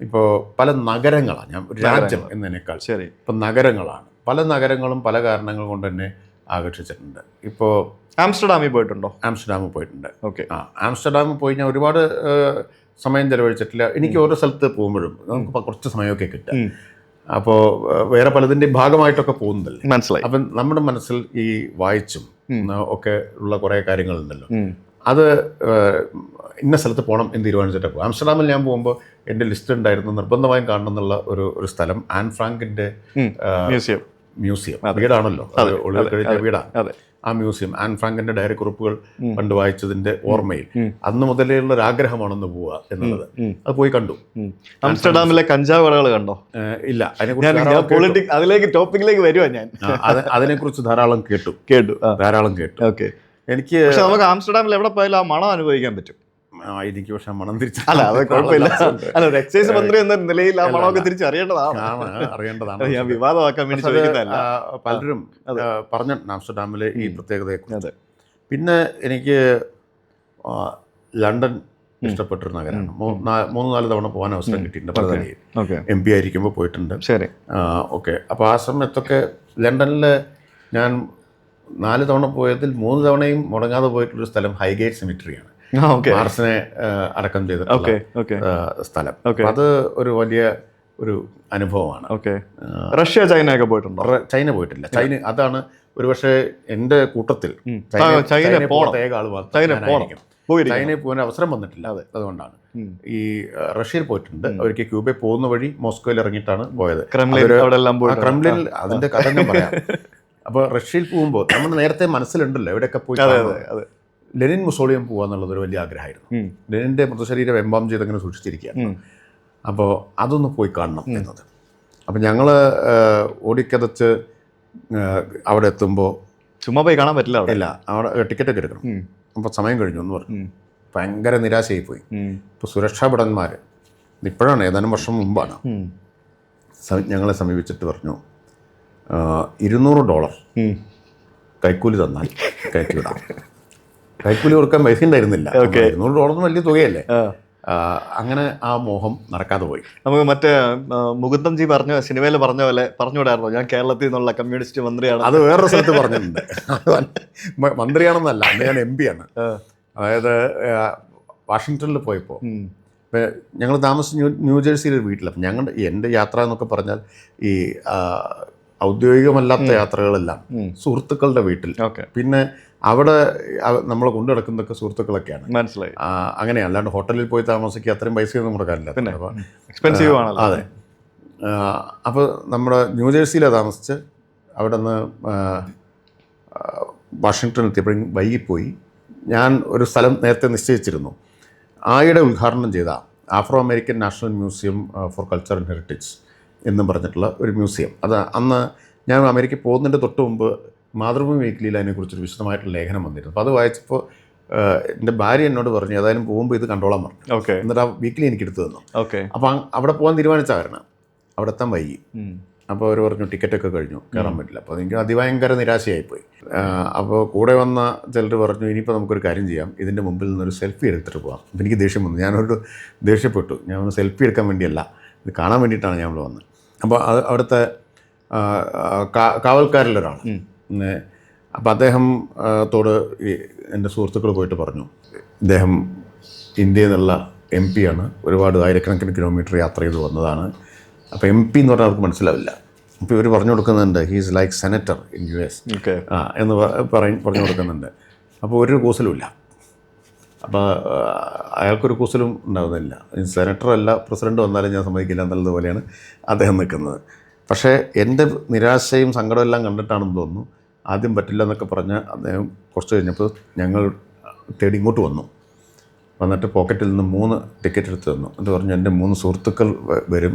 ഇപ്പോൾ പല നഗരങ്ങളാണ്, ഞാൻ രാജ്യം എന്നതിനേക്കാൾ ഇപ്പം നഗരങ്ങളാണ്. പല നഗരങ്ങളും പല കാരണങ്ങൾ കൊണ്ട് തന്നെ ആകർഷിച്ചിട്ടുണ്ട്. ഇപ്പോൾ ആംസ്റ്റർഡാമിൽ പോയിട്ടുണ്ടോ? ആംസ്റ്റർഡാമിൽ പോയിട്ടുണ്ട്. ഓക്കെ. ആംസ്റ്റർഡാമിൽ പോയി ഞാൻ ഒരുപാട് സമയം ചെലവഴിച്ചിട്ടില്ല. എനിക്ക് ഓരോ സ്ഥലത്ത് പോകുമ്പോഴും നമുക്ക് കുറച്ച് സമയമൊക്കെ കിട്ടുക. അപ്പോൾ വേറെ പലതിൻ്റെയും ഭാഗമായിട്ടൊക്കെ പോകുന്നതല്ലേ. മനസ്സിലായി. അപ്പം നമ്മുടെ മനസ്സിൽ ഈ വായിച്ചും ഒക്കെ ഉള്ള കുറേ കാര്യങ്ങളുണ്ടല്ലോ, അത് ഇന്ന സ്ഥലത്ത് പോകണം എന്ന് തീരുമാനിച്ചിട്ട് പോകും. ആംസ്റ്റർഡാമിൽ ഞാൻ പോകുമ്പോൾ എൻ്റെ ലിസ്റ്റ് ഉണ്ടായിരുന്നു, നിർബന്ധമായും കാണണം എന്നുള്ള ഒരു സ്ഥലം ആൻ ഫ്രാങ്കിൻ്റെ മ്യൂസിയം. വീടാണല്ലോ, ഒളിവിൽ കഴിഞ്ഞ വീടാണ് ആ മ്യൂസിയം. ആൻ ഫ്രാങ്കിന്റെ ഡയറി കുറിപ്പുകൾ പണ്ട് വായിച്ചതിന്റെ ഓർമ്മയിൽ അന്ന് മുതലുള്ള ഒരു ആഗ്രഹമാണെന്ന് പോവുക എന്നുള്ളത്. അത് പോയി കണ്ടു. ആംസ്റ്റർഡാമിലെ കഞ്ചാവ് കടകൾ കണ്ടോ? ഇല്ല, അതിലേക്ക് ടോപ്പിക്കിലേക്ക് വരുവാ ഞാൻ. അതിനെക്കുറിച്ച് ധാരാളം കേട്ടു. ഓക്കെ. എനിക്ക് നമുക്ക് ആംസ്റ്റർഡാമിൽ എവിടെ പോയാലും ആ മണം അനുഭവിക്കാൻ പറ്റും. എനിക്ക് പക്ഷെ മണം തിരിച്ചു. അല്ല, അത് കുഴപ്പമില്ല. അല്ല, ഒരു എക്സൈസ് മന്ത്രി എന്ന നിലയിൽ ആ മണമൊക്കെ തിരിച്ചറിയേണ്ടതാണ്. ഞാൻ വിവാദമാക്കാൻ വേണ്ടി ചോദിക്കുന്നതല്ല. പലരും പറഞ്ഞു ആംസ്റ്റർഡാമിലെ ഈ പ്രത്യേകതയെക്കുറിച്ച്. പിന്നെ എനിക്ക് ലണ്ടൻ ഇഷ്ടപ്പെട്ടൊരു നഗരമാണ്. 3-4 തവണ പോകാൻ അവസരം കിട്ടിയിട്ടുണ്ട്. പല തവണയും MP ആയിരിക്കുമ്പോൾ പോയിട്ടുണ്ട്. ഓക്കെ. അപ്പോൾ ആ സമയത്തൊക്കെ ലണ്ടനിൽ ഞാൻ 4 തവണ പോയതിൽ 3 തവണയും മുടങ്ങാതെ പോയിട്ടുള്ളൊരു സ്ഥലം ഹൈഗേറ്റ് സെമിറ്ററിയാണ്. മാർസിനെ അടക്കം ചെയ്തിട്ടുള്ള സ്ഥലം. അത് ഒരു വലിയ ഒരു അനുഭവമാണ്. റഷ്യ, ചൈന ഒക്കെ പോയിട്ടുണ്ടോ? ചൈന പോയിട്ടില്ല. അതാണ് ഒരുപക്ഷെ എൻ്റെ കൂട്ടത്തിൽ ചൈനയിൽ പോകാൻ അവസരം വന്നിട്ടില്ല. അതുകൊണ്ടാണ്. ഈ റഷ്യയിൽ പോയിട്ടുണ്ട്. അവർക്ക് ക്യൂബയിൽ പോകുന്ന വഴി മോസ്കോയിൽ ഇറങ്ങിയിട്ടാണ് പോയത്. ക്രെംലിൻ അതിന്റെ കഥ ഞാൻ പറയാം. അപ്പോൾ റഷ്യയിൽ പോകുമ്പോൾ നമ്മൾ നേരത്തെ മനസ്സിലുണ്ടല്ലോ എവിടെയൊക്കെ പോയി. ലെനിൻ മുസോളിയം പോകുക എന്നുള്ളത് ഒരു വലിയ ആഗ്രഹമായിരുന്നു. ലെനിൻ്റെ മൃതശരീരം എംബാം ചെയ്തങ്ങനെ സൂക്ഷിച്ചിരിക്കുകയാണ്. അപ്പോൾ അതൊന്ന് പോയി കാണണം എന്നത്. അപ്പം ഞങ്ങൾ ഓടിക്കതച്ച് അവിടെ എത്തുമ്പോൾ ചുമ്മാ പോയി കാണാൻ പറ്റില്ല. ഇല്ല, അവിടെ ടിക്കറ്റൊക്കെ എടുക്കണം. അപ്പോൾ സമയം കഴിഞ്ഞു എന്ന് പറഞ്ഞു. ഭയങ്കര നിരാശയായി പോയി. ഇപ്പോൾ സുരക്ഷാ ഭടന്മാർ ഇപ്പോഴാണ്, ഏതാനും വർഷം മുമ്പാണ്, ഞങ്ങളെ സമീപിച്ചിട്ട് പറഞ്ഞു $200 കൈക്കൂലി തന്നാൽ കയറ്റിവിടാം. കൈക്കൂലി കൊടുക്കാൻ പൈസ ഉണ്ടായിരുന്നില്ല. $200 വലിയ തുകയല്ലേ. അങ്ങനെ ആ മോഹം നടക്കാതെ പോയി. നമുക്ക് മറ്റേ മുകുന്ദം ജി സിനിമയിൽ പറഞ്ഞ പോലെ പറഞ്ഞുകൂടായിരുന്നോ, ഞാൻ കേരളത്തിൽ നിന്നുള്ള കമ്മ്യൂണിസ്റ്റ് മന്ത്രിയാണ്? അത് വേറൊരു സ്ഥലത്ത് പറഞ്ഞിട്ടുണ്ട്. മന്ത്രിയാണെന്നല്ല, അന്ന് ഞാൻ MP ആണ്. അതായത് വാഷിങ്ടണിൽ പോയപ്പോൾ ഞങ്ങൾ താമസിച്ച് ന്യൂജേഴ്സിയിലെ വീട്ടിൽ. അപ്പം എൻ്റെ യാത്ര എന്നൊക്കെ പറഞ്ഞാൽ ഈ ഔദ്യോഗികമല്ലാത്ത യാത്രകളെല്ലാം സുഹൃത്തുക്കളുടെ വീട്ടിൽ, പിന്നെ അവിടെ നമ്മളെ കൊണ്ടു നടക്കുന്നതൊക്കെ സുഹൃത്തുക്കളൊക്കെയാണ്. മനസ്സിലായി. അങ്ങനെ അല്ലാണ്ട് ഹോട്ടലിൽ പോയി താമസിക്കുക അത്രയും പൈസയൊന്നും മുടക്കാനില്ല. എക്സ്പെൻസീവ് ആണല്ലോ. അതെ. അപ്പോൾ നമ്മുടെ ന്യൂജേഴ്സിയിലാണ് താമസിച്ച് അവിടെ നിന്ന് വാഷിങ്ടണിൽ എത്തിയപ്പോഴും വൈകിപ്പോയി. ഞാൻ ഒരു സ്ഥലം നേരത്തെ നിശ്ചയിച്ചിരുന്നു. ആയിടെ ഉദ്ഘാടനം ചെയ്ത Afro American National Museum for Culture and Heritage എന്നും പറഞ്ഞിട്ടുള്ള ഒരു മ്യൂസിയം. അത് അന്ന് ഞാൻ അമേരിക്കയിൽ പോകുന്നതിൻ്റെ തൊട്ട് മുമ്പ് മാതൃഭൂമി വീക്കിലിയിൽ അതിനെക്കുറിച്ചൊരു വിശദമായിട്ടുള്ള ലേഖനം വന്നിരുന്നു. അപ്പോൾ അത് വായിച്ചപ്പോൾ എൻ്റെ ഭാര്യ എന്നോട് പറഞ്ഞു ഏതായാലും പോകുമ്പോൾ ഇത് കണ്ടോളാൻ പറഞ്ഞു. എന്നിട്ട് ആ വീക്കിലി എനിക്ക് എടുത്തു തന്നു. അപ്പോൾ അവിടെ പോകാൻ തീരുമാനിച്ച കാരണം അവിടെ എത്താൻ വൈകി. അപ്പോൾ അവർ പറഞ്ഞു ടിക്കറ്റൊക്കെ കഴിഞ്ഞു, കയറാൻ പറ്റില്ല. അപ്പോൾ എനിക്ക് അതിഭയങ്കര നിരാശയായിപ്പോയി. അപ്പോൾ കൂടെ വന്ന ചിലർ പറഞ്ഞു ഇനിയിപ്പോൾ നമുക്കൊരു കാര്യം ചെയ്യാം, ഇതിൻ്റെ മുമ്പിൽ നിന്നൊരു സെൽഫി എടുത്തിട്ട് പോകാം. അപ്പോൾ എനിക്ക് ദേഷ്യം വന്നു. ഞാനൊരു ദേഷ്യപ്പെട്ടു. ഞാൻ ഒന്ന് സെൽഫി എടുക്കാൻ വേണ്ടിയല്ല, ഇത് കാണാൻ വേണ്ടിയിട്ടാണ് ഞാൻ ഇവിടെ വന്നത്. അപ്പോൾ അത് അവിടുത്തെ കാവൽക്കാരിലൊരാൾ. അപ്പോൾ അദ്ദേഹത്തോട് എൻ്റെ സുഹൃത്തുക്കൾ പോയിട്ട് പറഞ്ഞു, ഇദ്ദേഹം ഇന്ത്യയിൽ നിന്നുള്ള MP ആണ്, ഒരുപാട് ആയിരക്കണക്കിന് കിലോമീറ്റർ യാത്ര ചെയ്ത് വന്നതാണ്. അപ്പോൾ MP എന്ന് പറഞ്ഞാൽ അവർക്ക് മനസ്സിലാവില്ല. അപ്പോൾ ഇവർ പറഞ്ഞു കൊടുക്കുന്നുണ്ട് he's like senator in US എന്ന് പറഞ്ഞു കൊടുക്കുന്നുണ്ട്. അപ്പോൾ ഒരു കൂസലുമില്ല. അപ്പോൾ അയാൾക്കൊരു കൂസലും ഉണ്ടാകുന്നില്ല. സെനറ്റർ അല്ല പ്രസിഡന്റ് വന്നാലും ഞാൻ സമ്മതിക്കില്ല എന്നുള്ളതുപോലെയാണ് അദ്ദേഹം നിൽക്കുന്നത്. പക്ഷേ എൻ്റെ നിരാശയും സങ്കടവും എല്ലാം കണ്ടിട്ടാണെന്ന് തോന്നുന്നു ആദ്യം പറ്റില്ല എന്നൊക്കെ പറഞ്ഞ് അദ്ദേഹം കുറച്ച് കഴിഞ്ഞപ്പോൾ ഞങ്ങൾ തേടി ഇങ്ങോട്ട് വന്നിട്ട് പോക്കറ്റിൽ നിന്ന് 3 ടിക്കറ്റ് എടുത്ത് തന്നു. എന്നിട്ട് പറഞ്ഞു എൻ്റെ 3 സുഹൃത്തുക്കൾ വരും,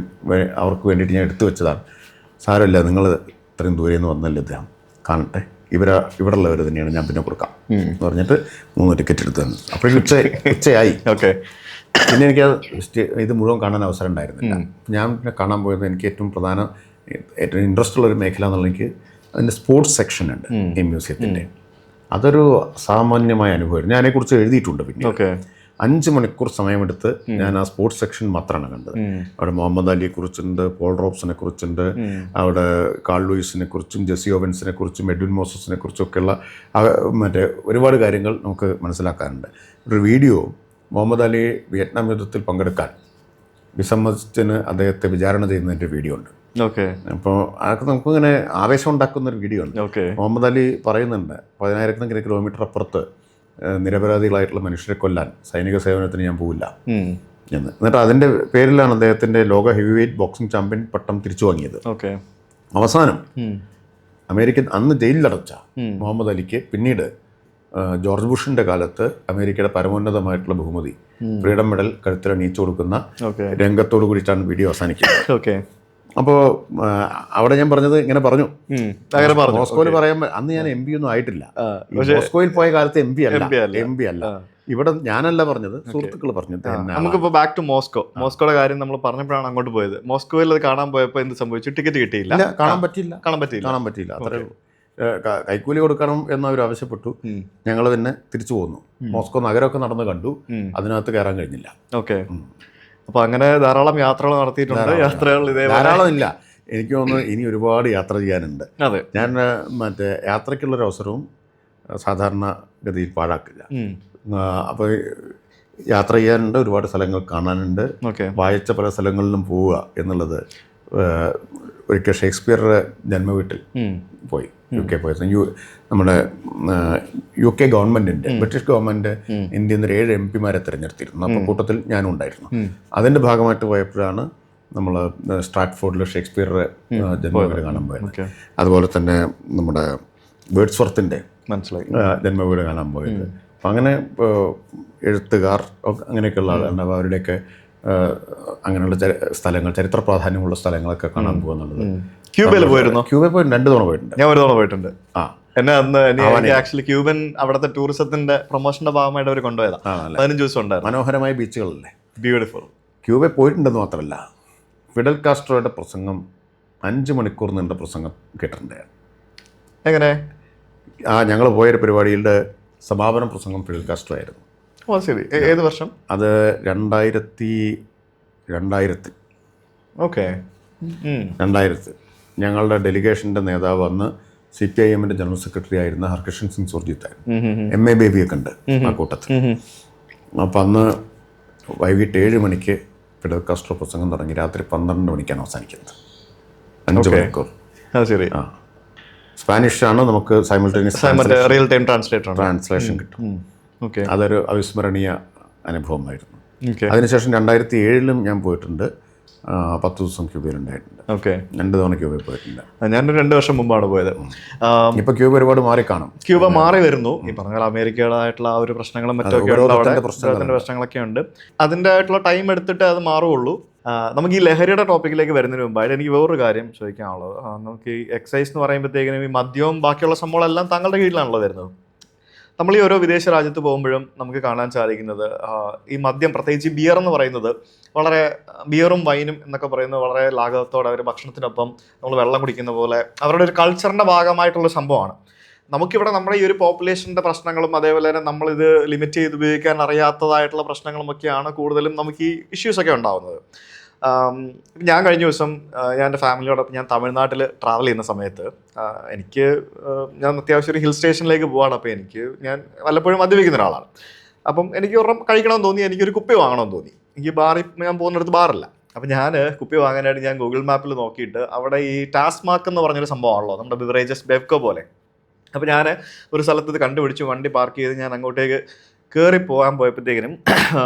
അവർക്ക് വേണ്ടിയിട്ട് ഞാൻ എടുത്തു വെച്ചതാണ്, സാരമില്ല നിങ്ങൾ ഇത്രയും ദൂരെ നിന്ന് വന്നല്ലേ അദ്ദേഹം കാണട്ടെ, ഇവിടെ ഉള്ളവർ തന്നെയാണ്, ഞാൻ പിന്നെ കൊടുക്കാം എന്ന് പറഞ്ഞിട്ട് 3 ടിക്കറ്റ് എടുത്ത് തന്നു. അപ്പോഴേക്കും ഉച്ചയായി. പിന്നെ എനിക്ക് ഇത് മുഴുവൻ കാണാൻ അവസരം ഉണ്ടായിരുന്നില്ല. ഞാൻ പിന്നെ കാണാൻ പോയത് എനിക്ക് ഏറ്റവും ഇൻട്രസ്റ്റ് ഉള്ളൊരു മേഖല എന്നുള്ള എനിക്ക് അതിൻ്റെ സ്പോർട്സ് സെക്ഷൻ ഉണ്ട് ഈ മ്യൂസിയത്തിൻ്റെ. അതൊരു സാമാന്യമായ അനുഭവമായിരുന്നു. ഞാൻ അതിനെക്കുറിച്ച് എഴുതിയിട്ടുണ്ട്. പിന്നെ 5 മണിക്കൂർ സമയമെടുത്ത് ഞാൻ ആ സ്പോർട്സ് സെക്ഷൻ മാത്രമാണ് കണ്ടത്. അവിടെ മുഹമ്മദ് അലിയെ കുറിച്ചുണ്ട്, പോൾ റോബ്സിനെ കുറിച്ചുണ്ട്, അവിടെ കാൾ ലൂയിസിനെ കുറിച്ചും ജെസ്സി ഓവൻസിനെ കുറിച്ചും എഡ്വിൻ മോസസിനെ കുറിച്ചൊക്കെയുള്ള മറ്റേ ഒരുപാട് കാര്യങ്ങൾ നമുക്ക് മനസ്സിലാക്കാനുണ്ട്. ഒരു വീഡിയോ മുഹമ്മദ് അലി വിയറ്റ്നാം യുദ്ധത്തിൽ പങ്കെടുക്കാൻ വിസമ്മതിച്ചതിന് അദ്ദേഹത്തെ വിചാരണ ചെയ്യുന്നതിൻ്റെ വീഡിയോ ഉണ്ട്. അപ്പോൾ അതൊക്കെ നമുക്കിങ്ങനെ ആവേശം ഉണ്ടാക്കുന്നൊരു വീഡിയോ ഉണ്ട്. മുഹമ്മദ് അലി പറയുന്നുണ്ട് 10,000 കിലോമീറ്റർ അപ്പുറത്ത് നിരപരാധികളായിട്ടുള്ള മനുഷ്യരെ കൊല്ലാൻ സൈനിക സേവനത്തിന് ഞാൻ പോവില്ല എന്ന്. എന്നിട്ട് അതിൻ്റെ പേരിലാണ് അദ്ദേഹത്തിൻ്റെ ലോക ഹെവി വെയ്റ്റ് ബോക്സിംഗ് ചാമ്പ്യൻ പട്ടം തിരിച്ചു വാങ്ങിയത്. അവസാനം അമേരിക്കൻ അന്ന് ജയിലിലടച്ച മുഹമ്മദ് അലിക്ക് പിന്നീട് ജോർജ് ബുഷിൻ്റെ കാലത്ത് അമേരിക്കയുടെ പരമോന്നതമായിട്ടുള്ള ബഹുമതി ഫ്രീഡം മെഡൽ കഴുത്തിലണിയിച്ചു കൊടുക്കുന്ന രംഗത്തോടു കൂടിയിട്ടാണ് വീഡിയോ അവസാനിക്കുന്നത്. അപ്പോൾ അവിടെ ഞാൻ പറഞ്ഞത് ഇങ്ങനെ പറഞ്ഞു, മോസ്കോയിൽ പറയാൻ അന്ന് ഞാൻ MP ഒന്നും ആയിട്ടില്ല. മോസ്കോയിൽ പോയ കാലത്ത് MP അല്ല. ഇവിടെ ഞാനല്ല പറഞ്ഞത്, സുഹൃത്തുക്കൾ പറഞ്ഞത്. നമുക്കിപ്പോൾ ബാക്ക് ടു മോസ്കോയുടെ കാര്യം നമ്മൾ പറഞ്ഞപ്പോഴാണ് അങ്ങോട്ട് പോയത്. മോസ്കോയിൽ അത് കാണാൻ പോയപ്പോൾ എന്ത് സംഭവിച്ചു? ടിക്കറ്റ് കിട്ടിയില്ല, കാണാൻ പറ്റിയില്ല. അത്രേ ഉള്ളൂ. കൈക്കൂലി കൊടുക്കണം എന്നവർ ആവശ്യപ്പെട്ടു. ഞങ്ങൾ പിന്നെ തിരിച്ചു പോന്നു. മോസ്കോ നഗരമൊക്കെ നടന്ന് കണ്ടു, അതിനകത്ത് കയറാൻ കഴിഞ്ഞില്ല. അപ്പോൾ അങ്ങനെ ധാരാളം യാത്രകൾ നടത്തിയിട്ടുണ്ട്. ധാരാളം ഇല്ല, എനിക്ക് തോന്നുന്നു ഇനി ഒരുപാട് യാത്ര ചെയ്യാനുണ്ട്. ഞാൻ മറ്റേ യാത്രയ്ക്കുള്ളൊരു അവസരവും സാധാരണ ഗതിയിൽ പാഴാക്കില്ല. അപ്പോൾ യാത്ര ചെയ്യാനുണ്ട്, ഒരുപാട് സ്ഥലങ്ങൾ കാണാനുണ്ട്, വായിച്ച പല സ്ഥലങ്ങളിലും പോവുക എന്നുള്ളത്. ഒരിക്കൽ ഷേക്സ്പിയറുടെ ജന്മവീട്ടിൽ പോയി, UK പോയത്. നമ്മുടെ UK ഗവൺമെൻറ്റിൻ്റെ ബ്രിട്ടീഷ് ഗവൺമെൻറ് ഇന്ത്യയിൽ നിന്ന് 7 MP തിരഞ്ഞെടുത്തിരുന്നു. അപ്പോൾ കൂട്ടത്തിൽ ഞാനും ഉണ്ടായിരുന്നു. അതിൻ്റെ ഭാഗമായിട്ട് പോയപ്പോഴാണ് നമ്മൾ സ്ട്രാറ്റ്ഫോർഡിൽ ഷേക്സ്പിയറുടെ ജന്മവീട് കാണാൻ പോയത്. അതുപോലെ തന്നെ നമ്മുടെ വേർഡ്സ്വർത്തിൻ്റെ ജന്മവീട് കാണാൻ പോയത്. അപ്പം അങ്ങനെ എഴുത്തുകാർ അങ്ങനെയൊക്കെയുള്ള ആളുകളുണ്ട്. അപ്പോൾ അവരുടെയൊക്കെ അങ്ങനെയുള്ള സ്ഥലങ്ങൾ, ചരിത്ര പ്രാധാന്യമുള്ള സ്ഥലങ്ങളൊക്കെ കാണാൻ പോകുന്നുള്ളത്. ക്യൂബയിൽ പോയിരുന്നു? ക്യൂബയിൽ പോയി 2 തവണ പോയിട്ടുണ്ട്. ഞാൻ 1 തവണ പോയിട്ടുണ്ട്. എന്നെ അന്ന് ആക്ച്വലി ക്യൂബൻ അവിടുത്തെ ടൂറിസത്തിന്റെ പ്രൊമോഷന്റെ ഭാഗമായിട്ട് അവർ കൊണ്ടുപോയതാണ്. 15 ദിവസം ഉണ്ടായിരുന്നു. മനോഹരമായ ബീച്ചുകളല്ലേ, ബ്യൂട്ടിഫുൾ. ക്യൂബയിൽ പോയിട്ടുണ്ടെന്ന് മാത്രമല്ല, ഫിഡൽ കാസ്ട്രോയുടെ പ്രസംഗം 5 മണിക്കൂർ നീണ്ട പ്രസംഗം കേട്ടിട്ടുണ്ട്. എങ്ങനെ? ഞങ്ങൾ പോയൊരു പരിപാടിയുടെ സമാപന പ്രസംഗം ഫിഡൽ കാസ്ട്രോ ആയിരുന്നു. ഓ ശരി. ഏത് വർഷം? അത് 2000 ഓക്കെ. 2000 ഞങ്ങളുടെ ഡെലിഗേഷൻ്റെ നേതാവ് അന്ന് CPIM ജനറൽ സെക്രട്ടറി ആയിരുന്ന ഹർകിഷൻ സിംഗ് സുർജിത്ത് ആയിരുന്നു. MA ബേബിയൊക്കെ ഉണ്ട് ആ കൂട്ടത്തിൽ. അപ്പം അന്ന് വൈകിട്ട് 7 മണിക്ക് ഫിഡൽ കാസ്ട്രോ പ്രസംഗം തുടങ്ങി രാത്രി 12 മണിക്കാണ് അവസാനിക്കുന്നത്. 5 മണിക്കൂർ. ശരി. ആ സ്പാനിഷാണ്, നമുക്ക് സൈമിൾട്ടേനിയസ് റിയൽ ടൈം ട്രാൻസ്ലേഷൻ കിട്ടും. ഓക്കെ. അതൊരു അവിസ്മരണീയ അനുഭവമായിരുന്നു. അതിനുശേഷം 2007 ഞാൻ പോയിട്ടുണ്ട്. 10 ദിവസം ക്യൂബയിലുണ്ടായിട്ടുണ്ട്. ഓക്കെ. 2 തവണ ക്യൂബയിൽ പോയിട്ടുണ്ട്. ഞാൻ 2 വർഷം മുമ്പാണ് പോയത്. ഇപ്പോൾ ക്യൂബ ഒരുപാട് മാറിക്കാണും. ക്യൂബ മാറി വരുന്നു. ഈ പറഞ്ഞ അമേരിക്കയുടേതായിട്ടുള്ള ആ ഒരു പ്രശ്നങ്ങളും മറ്റൊക്കെ പ്രശ്നങ്ങളൊക്കെ ഉണ്ട്. അതിൻ്റെ ആയിട്ടുള്ള ടൈം എടുത്തിട്ട് അത് മാറുകയുള്ളൂ. നമുക്ക് ഈ ലഹരിയുടെ ടോപ്പിക്കിലേക്ക് വരുന്നതിന് മുമ്പായിട്ട് എനിക്ക് വേറൊരു കാര്യം ചോദിക്കാനുള്ളത്, നമുക്ക് ഈ എക്സൈസ് എന്ന് പറയുമ്പോഴത്തേക്കിനും ഈ മദ്യവും ബാക്കിയുള്ള സംഭവങ്ങളെല്ലാം താങ്കളുടെ കീഴിലാണല്ലോ വരുന്നത്. നമ്മൾ ഈ ഓരോ വിദേശ രാജ്യത്ത് പോകുമ്പോഴും നമുക്ക് കാണാൻ സാധിക്കുന്നത് ഈ മദ്യം, പ്രത്യേകിച്ച് ബിയർ എന്ന് പറയുന്നത് വളരെ, ബിയറും വൈനും എന്നൊക്കെ പറയുന്നത് വളരെ ലാഘവത്തോടെ അവർ ഭക്ഷണത്തിനൊപ്പം നമ്മൾ വെള്ളം കുടിക്കുന്ന പോലെ അവരുടെ ഒരു കൾച്ചറിൻ്റെ ഭാഗമായിട്ടുള്ള സംഭവമാണ്. നമുക്കിവിടെ നമ്മുടെ ഈ ഒരു പോപ്പുലേഷൻ്റെ പ്രശ്നങ്ങളും അതേപോലെ തന്നെ നമ്മളിത് ലിമിറ്റ് ചെയ്ത് ഉപയോഗിക്കാൻ അറിയാത്തതായിട്ടുള്ള പ്രശ്നങ്ങളുമൊക്കെയാണ് കൂടുതലും നമുക്ക് ഈ ഇഷ്യൂസൊക്കെ ഉണ്ടാകുന്നത്. ഞാൻ കഴിഞ്ഞ ദിവസം ഞാൻ എൻ്റെ ഫാമിലിയോടൊപ്പം ഞാൻ തമിഴ്നാട്ടിൽ ട്രാവൽ ചെയ്യുന്ന സമയത്ത് ഞാൻ അത്യാവശ്യം ഒരു ഹിൽ സ്റ്റേഷനിലേക്ക് പോവാണ്. അപ്പോൾ ഞാൻ വല്ലപ്പോഴും മദ്യപിക്കുന്ന ഒരാളാണ്. അപ്പം എനിക്ക് ഒരെണ്ണം കഴിക്കണമെന്ന് തോന്നി, എനിക്കൊരു കുപ്പി വാങ്ങണമെന്ന് തോന്നി. എനിക്ക് ഞാൻ പോകുന്നിടത്ത് ബാറില്ല. അപ്പം ഞാൻ കുപ്പി വാങ്ങാനായിട്ട് ഞാൻ ഗൂഗിൾ മാപ്പിൽ നോക്കിയിട്ട് അവിടെ ഈ ടാസ്മാർക്ക് എന്ന് പറഞ്ഞൊരു സംഭവമാണല്ലോ, നമ്മുടെ ബിവറേജസ് ബെവ്കോ പോലെ. അപ്പോൾ ഞാൻ ഒരു സ്ഥലത്ത് ഇത് കണ്ടുപിടിച്ച് വണ്ടി പാർക്ക് ചെയ്ത് ഞാൻ അങ്ങോട്ടേക്ക് കയറി പോകാൻ പോയപ്പോഴത്തേക്കിനും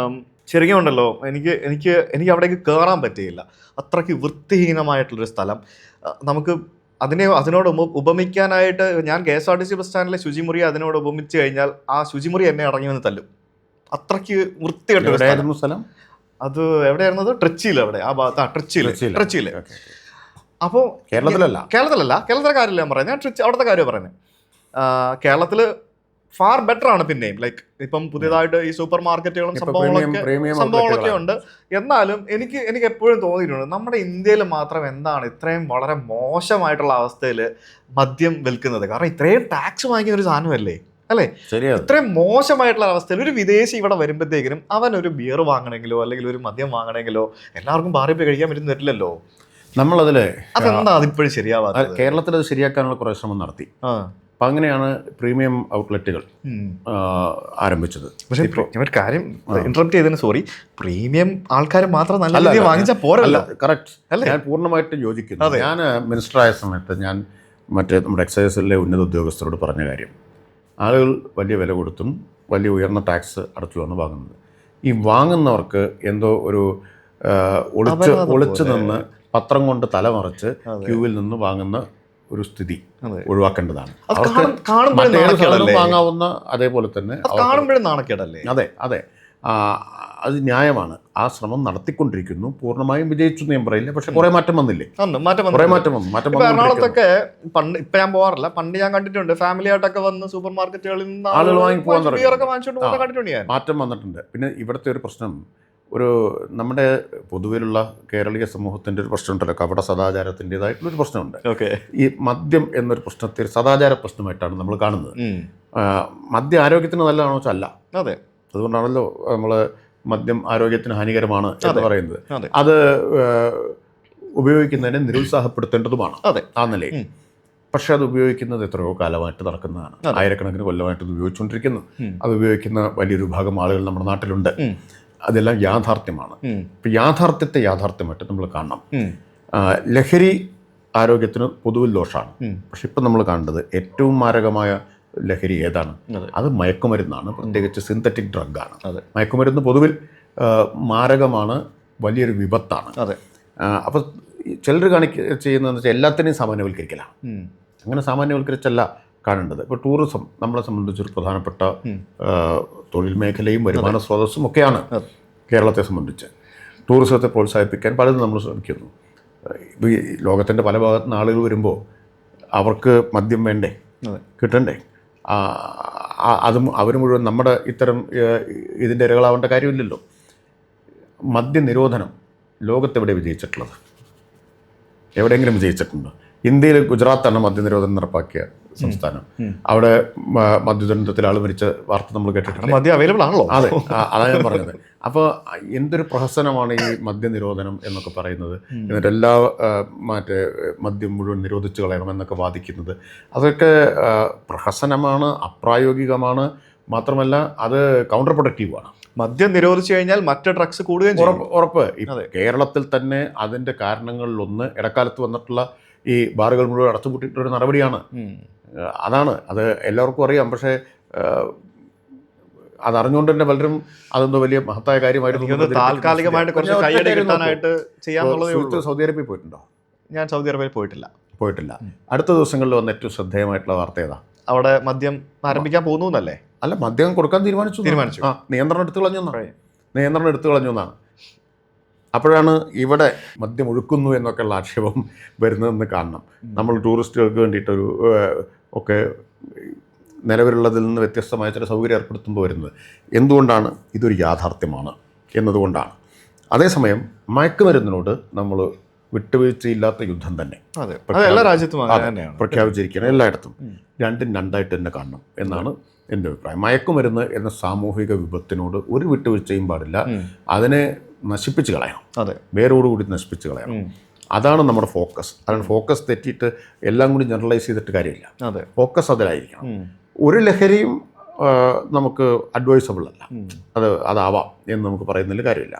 ശരിക്കും ഉണ്ടല്ലോ, എനിക്ക് അവിടേക്ക് കയറാൻ പറ്റിയില്ല. അത്രയ്ക്ക് വൃത്തിഹീനമായിട്ടുള്ളൊരു സ്ഥലം. നമുക്ക് അതിനോട് ഉപമിക്കാനായിട്ട് ഞാൻ KSRTC ബസ് സ്റ്റാൻഡിലെ ശുചിമുറി അതിനോട് ഉപമിച്ച് കഴിഞ്ഞാൽ ആ ശുചിമുറി എന്നെ ഇറങ്ങി വന്ന് തല്ലും. അത്രയ്ക്ക് വൃത്തികെട്ട സ്ഥലം. അത് എവിടെയായിരുന്നത്? ട്രിച്ചിയിൽ. അവിടെ ആ ഭാഗത്ത് ട്രിച്ചിയിൽ. അപ്പോൾ കേരളത്തിലെ കാര്യമില്ല ഞാൻ പറയുന്നത്, ഞാൻ അവിടുത്തെ കാര്യം പറയുന്നത്. കേരളത്തിൽ ഫാർ ബെറ്റർ ആണ് പിന്നെയും. ലൈക്ക് ഇപ്പം പുതിയതായിട്ട് ഈ സൂപ്പർ മാർക്കറ്റുകളും സംഭവങ്ങളൊക്കെ ഉണ്ട്. എന്നാലും എനിക്ക് എപ്പോഴും തോന്നിയിട്ടുണ്ട് നമ്മുടെ ഇന്ത്യയിൽ മാത്രം എന്താണ് ഇത്രയും വളരെ മോശമായിട്ടുള്ള അവസ്ഥയിൽ മദ്യം വിൽക്കുന്നത്. കാരണം ഇത്രയും ടാക്സ് വാങ്ങിക്കുന്ന ഒരു സാധനമല്ലേ, അല്ലേ? ഇത്രയും മോശമായിട്ടുള്ള അവസ്ഥയിൽ ഒരു വിദേശി ഇവിടെ വരുമ്പോഴത്തേക്കിനും അവൻ ഒരു ബിയർ വാങ്ങണമെങ്കിലോ അല്ലെങ്കിൽ ഒരു മദ്യം വാങ്ങണമെങ്കിലോ എല്ലാവർക്കും ബാറി പോയി കഴിക്കാൻ പറ്റുന്ന വരില്ലല്ലോ. നമ്മളതിൽ അതെന്താ അതിപ്പോഴും ശരിയാവാതെ? കേരളത്തിൽ അത് ശരിയാക്കാനുള്ള കുറേ ശ്രമം നടത്തി. അപ്പം അങ്ങനെയാണ് പ്രീമിയം ഔട്ട്ലെറ്റുകൾ ആരംഭിച്ചത്. പക്ഷേ ഒരു കാര്യം ഇന്ററപ്റ്റ് ചെയ്തതിന് സോറി, പ്രീമിയം ആൾക്കാർ മാത്രം നല്ല രീതിയിൽ വാങ്ങിച്ചാൽ പോരല്ലോ. കറക്റ്റ് അല്ല, ഞാൻ പൂർണ്ണമായിട്ട് യോജിക്കുന്നു. ഞാൻ മിനിസ്റ്ററായ സമയത്ത് ഞാൻ നമ്മുടെ എക്സൈസിലെ ഉന്നത ഉദ്യോഗസ്ഥരോട് പറഞ്ഞ കാര്യം, ആളുകൾ വലിയ വില കൊടുത്തും വലിയ ഉയർന്ന ടാക്സ് അടച്ചുമാണ് വാങ്ങുന്നത്. ഈ വാങ്ങുന്നവർക്ക് എന്തോ ഒരു ഒളിച്ചു നിന്ന് പത്രം കൊണ്ട് തലമറച്ച് ക്യൂവിൽ നിന്ന് വാങ്ങുന്ന ഒരു സ്ഥിതി ഒഴിവാക്കേണ്ടതാണ്. വാങ്ങാവുന്ന അതേപോലെ തന്നെ അതെ അത് ന്യായമാണ്. ആ ശ്രമം നടത്തിക്കൊണ്ടിരിക്കുന്നു. പൂർണ്ണമായും വിജയിച്ചു എന്ന് ഞാൻ പറയില്ല, പക്ഷെ കുറെ മാറ്റം വന്നില്ലേ? മാറ്റം വന്നു. എറണാകുളത്തൊക്കെ പണ്ട്, ഇപ്പൊ ഞാൻ പോകാറില്ല, പണ്ട് ഞാൻ കണ്ടിട്ടുണ്ട് ഫാമിലി ആയിട്ടൊക്കെ വന്ന് സൂപ്പർ മാർക്കറ്റുകളിൽ നിന്ന് ആളുകൾ വാങ്ങി പോകാൻ കണ്ടിട്ടുണ്ട് ഞാൻ. മാറ്റം വന്നിട്ടുണ്ട്. പിന്നെ ഇവിടുത്തെ ഒരു പ്രശ്നം, നമ്മുടെ പൊതുവിലുള്ള കേരളീയ സമൂഹത്തിൻ്റെ ഒരു പ്രശ്നമുണ്ടല്ലോ, കപട സദാചാരത്തിൻ്റെതായിട്ടുള്ളൊരു പ്രശ്നമുണ്ട്. ഈ മദ്യം എന്നൊരു പ്രശ്നത്തെ സദാചാര പ്രശ്നമായിട്ടാണ് നമ്മൾ കാണുന്നത്. മദ്യം ആരോഗ്യത്തിന് നല്ലതാണോ വെച്ചാൽ അല്ല. അതെ, അതുകൊണ്ടാണല്ലോ നമ്മൾ മദ്യം ആരോഗ്യത്തിന് ഹാനികരമാണ് എന്ന് പറയുന്നത്. അത് ഉപയോഗിക്കുന്നതിനെ നിരുത്സാഹപ്പെടുത്തേണ്ടതുമാണ് ആ നിലയിൽ. പക്ഷെ അത് ഉപയോഗിക്കുന്നത് എത്രയോ കാലമായിട്ട് നടക്കുന്നതാണ്. ആയിരക്കണക്കിന് കൊല്ലമായിട്ട് അത് ഉപയോഗിച്ചുകൊണ്ടിരിക്കുന്നു. അത് ഉപയോഗിക്കുന്ന വലിയൊരു വിഭാഗം ആളുകൾ നമ്മുടെ നാട്ടിലുണ്ട്. അതെല്ലാം യാഥാർത്ഥ്യമാണ്. ഇപ്പം യാഥാർത്ഥ്യമായിട്ട് നമ്മൾ കാണണം. ലഹരി ആരോഗ്യത്തിന് പൊതുവിൽ ദോഷമാണ്. പക്ഷെ ഇപ്പം നമ്മൾ കാണേണ്ടത് ഏറ്റവും മാരകമായ ലഹരി ഏതാണ്? അത് മയക്കുമരുന്നാണ്, പ്രത്യേകിച്ച് സിന്തറ്റിക് ഡ്രഗാണ്. മയക്കുമരുന്ന് പൊതുവിൽ മാരകമാണ്, വലിയൊരു വിപത്താണ്. അപ്പോൾ ചിലർ ചെയ്യുന്നതെന്ന് വെച്ചാൽ എല്ലാത്തിനെയും സാമാന്യവൽക്കരിക്കലാണ്. അങ്ങനെ സാമാന്യവൽക്കരിച്ചല്ല കാണേണ്ടത്. ഇപ്പോൾ ടൂറിസം നമ്മളെ സംബന്ധിച്ചൊരു പ്രധാനപ്പെട്ട തൊഴിൽ മേഖലയും വരുമാന സ്രോതസ്സും ഒക്കെയാണ് കേരളത്തെ സംബന്ധിച്ച്. ടൂറിസത്തെ പ്രോത്സാഹിപ്പിക്കാൻ പലതും നമ്മൾ ശ്രമിക്കുന്നു. ഈ ലോകത്തിൻ്റെ പല ഭാഗത്തു നിന്ന് ആളുകൾ വരുമ്പോൾ അവർക്ക് മദ്യം വേണ്ടേ, കിട്ടണ്ടേ? അതും അവർ മുഴുവൻ നമ്മുടെ ഇത്തരം ഇതിൻ്റെ ഇരകളാവേണ്ട കാര്യമില്ലല്ലോ. മദ്യനിരോധനം ലോകത്തെവിടെ വിജയിച്ചിട്ടുള്ളത്? എവിടെയെങ്കിലും വിജയിച്ചിട്ടുണ്ടോ? ഇന്ത്യയിൽ ഗുജറാത്താണ് മദ്യനിരോധനം നടപ്പാക്കിയ സംസ്ഥാനം. അവിടെ മദ്യദുരന്തത്തിൽ ആൾ മരിച്ച വാർത്ത നമ്മൾ കേട്ടിട്ടുണ്ട്. മദ്യം അവൈലബിൾ ആണല്ലോ. അതെ, അതാണ് ഞാൻ പറഞ്ഞത്. അപ്പോൾ എന്തൊരു പ്രഹസനമാണ് ഈ മദ്യനിരോധനം എന്നൊക്കെ പറയുന്നത്. എന്നിട്ട് എല്ലാ മദ്യം മുഴുവൻ നിരോധിച്ചു കളയണമെന്നൊക്കെ വാദിക്കുന്നത് അതൊക്കെ പ്രഹസനമാണ്, അപ്രായോഗികമാണ്. മാത്രമല്ല അത് കൗണ്ടർ പ്രൊഡക്റ്റീവാണ്. മദ്യം നിരോധിച്ചു കഴിഞ്ഞാൽ മറ്റ് ഡ്രഗ്സ് കൂടുകയും ചെയ്യും. ഉറപ്പ്. കേരളത്തിൽ തന്നെ അതിൻ്റെ കാരണങ്ങളിലൊന്ന് ഇടക്കാലത്ത് വന്നിട്ടുള്ള ഈ ബാറുകൾ മുഴുവൻ അടച്ചുപൂട്ടിയിട്ടൊരു നടപടിയാണ്. അതാണ് അത് എല്ലാവർക്കും അറിയാം. പക്ഷേ അതറിഞ്ഞുകൊണ്ട് തന്നെ പലരും അതെന്തോ വലിയ മഹത്തായ കാര്യമായിട്ട് താൽക്കാലികമായിട്ട് കുറച്ച് കൈയടി കിട്ടാനായിട്ട് ചെയ്യാന്നുള്ളതേ ഉള്ളൂ. സൗദി അറേബ്യയിൽ പോയിട്ടുണ്ടോ? ഞാൻ സൗദി അറേബ്യയിൽ പോയിട്ടില്ല. അടുത്ത ദിവസങ്ങളിൽ വന്ന ഏറ്റവും ശ്രദ്ധേയമായിട്ടുള്ള വാർത്ത ഏതാ? അവിടെ മദ്യം ആരംഭിക്കാൻ പോകുന്നു എന്നല്ലേ? അല്ല, മദ്യം കൊടുക്കാൻ തീരുമാനിച്ചു. നിയന്ത്രണം എടുത്തു കളഞ്ഞു എന്നാണ്. അപ്പോഴാണ് ഇവിടെ മദ്യം ഒഴുക്കുന്നു എന്നൊക്കെയുള്ള ആക്ഷേപം വരുന്നതെന്ന് കാണണം. നമ്മൾ ടൂറിസ്റ്റുകൾക്ക് വേണ്ടിയിട്ടൊരു ഒക്കെ നിലവിലുള്ളതിൽ നിന്ന് വ്യത്യസ്തമായ ചില സൗകര്യം ഏർപ്പെടുത്തുമ്പോൾ വരുന്നത് എന്തുകൊണ്ടാണ്? ഇതൊരു യാഥാർത്ഥ്യമാണ് എന്നതുകൊണ്ടാണ്. അതേസമയം മയക്കുമരുന്നിനോട് നമ്മൾ വിട്ടുവീഴ്ചയില്ലാത്ത യുദ്ധം തന്നെ എല്ലാ രാജ്യത്തും പ്രഖ്യാപിച്ചിരിക്കുകയാണ്. എല്ലായിടത്തും രണ്ടും രണ്ടായിട്ട് തന്നെ കാണണം എന്നാണ് എൻ്റെ അഭിപ്രായം. മയക്കുമരുന്ന് എന്ന സാമൂഹിക വിപത്തിനോട് ഒരു വിട്ടുവീഴ്ചയും പാടില്ല. അതിനെ നശിപ്പിച്ച് കളയണം, വേരോടുകൂടി നശിപ്പിച്ച് കളയണം. അതാണ് നമ്മുടെ ഫോക്കസ്. അതാണ് ഫോക്കസ് തെറ്റിയിട്ട് എല്ലാം കൂടി ജനറലൈസ് ചെയ്തിട്ട് കാര്യമില്ല. ഫോക്കസ് അതിലായിരിക്കണം. ഒരു ലഹരിയും നമുക്ക് അഡ്വൈസബിൾ അല്ല, അതാവാം എന്ന് നമുക്ക് പറയുന്നതിൽ കാര്യമില്ല.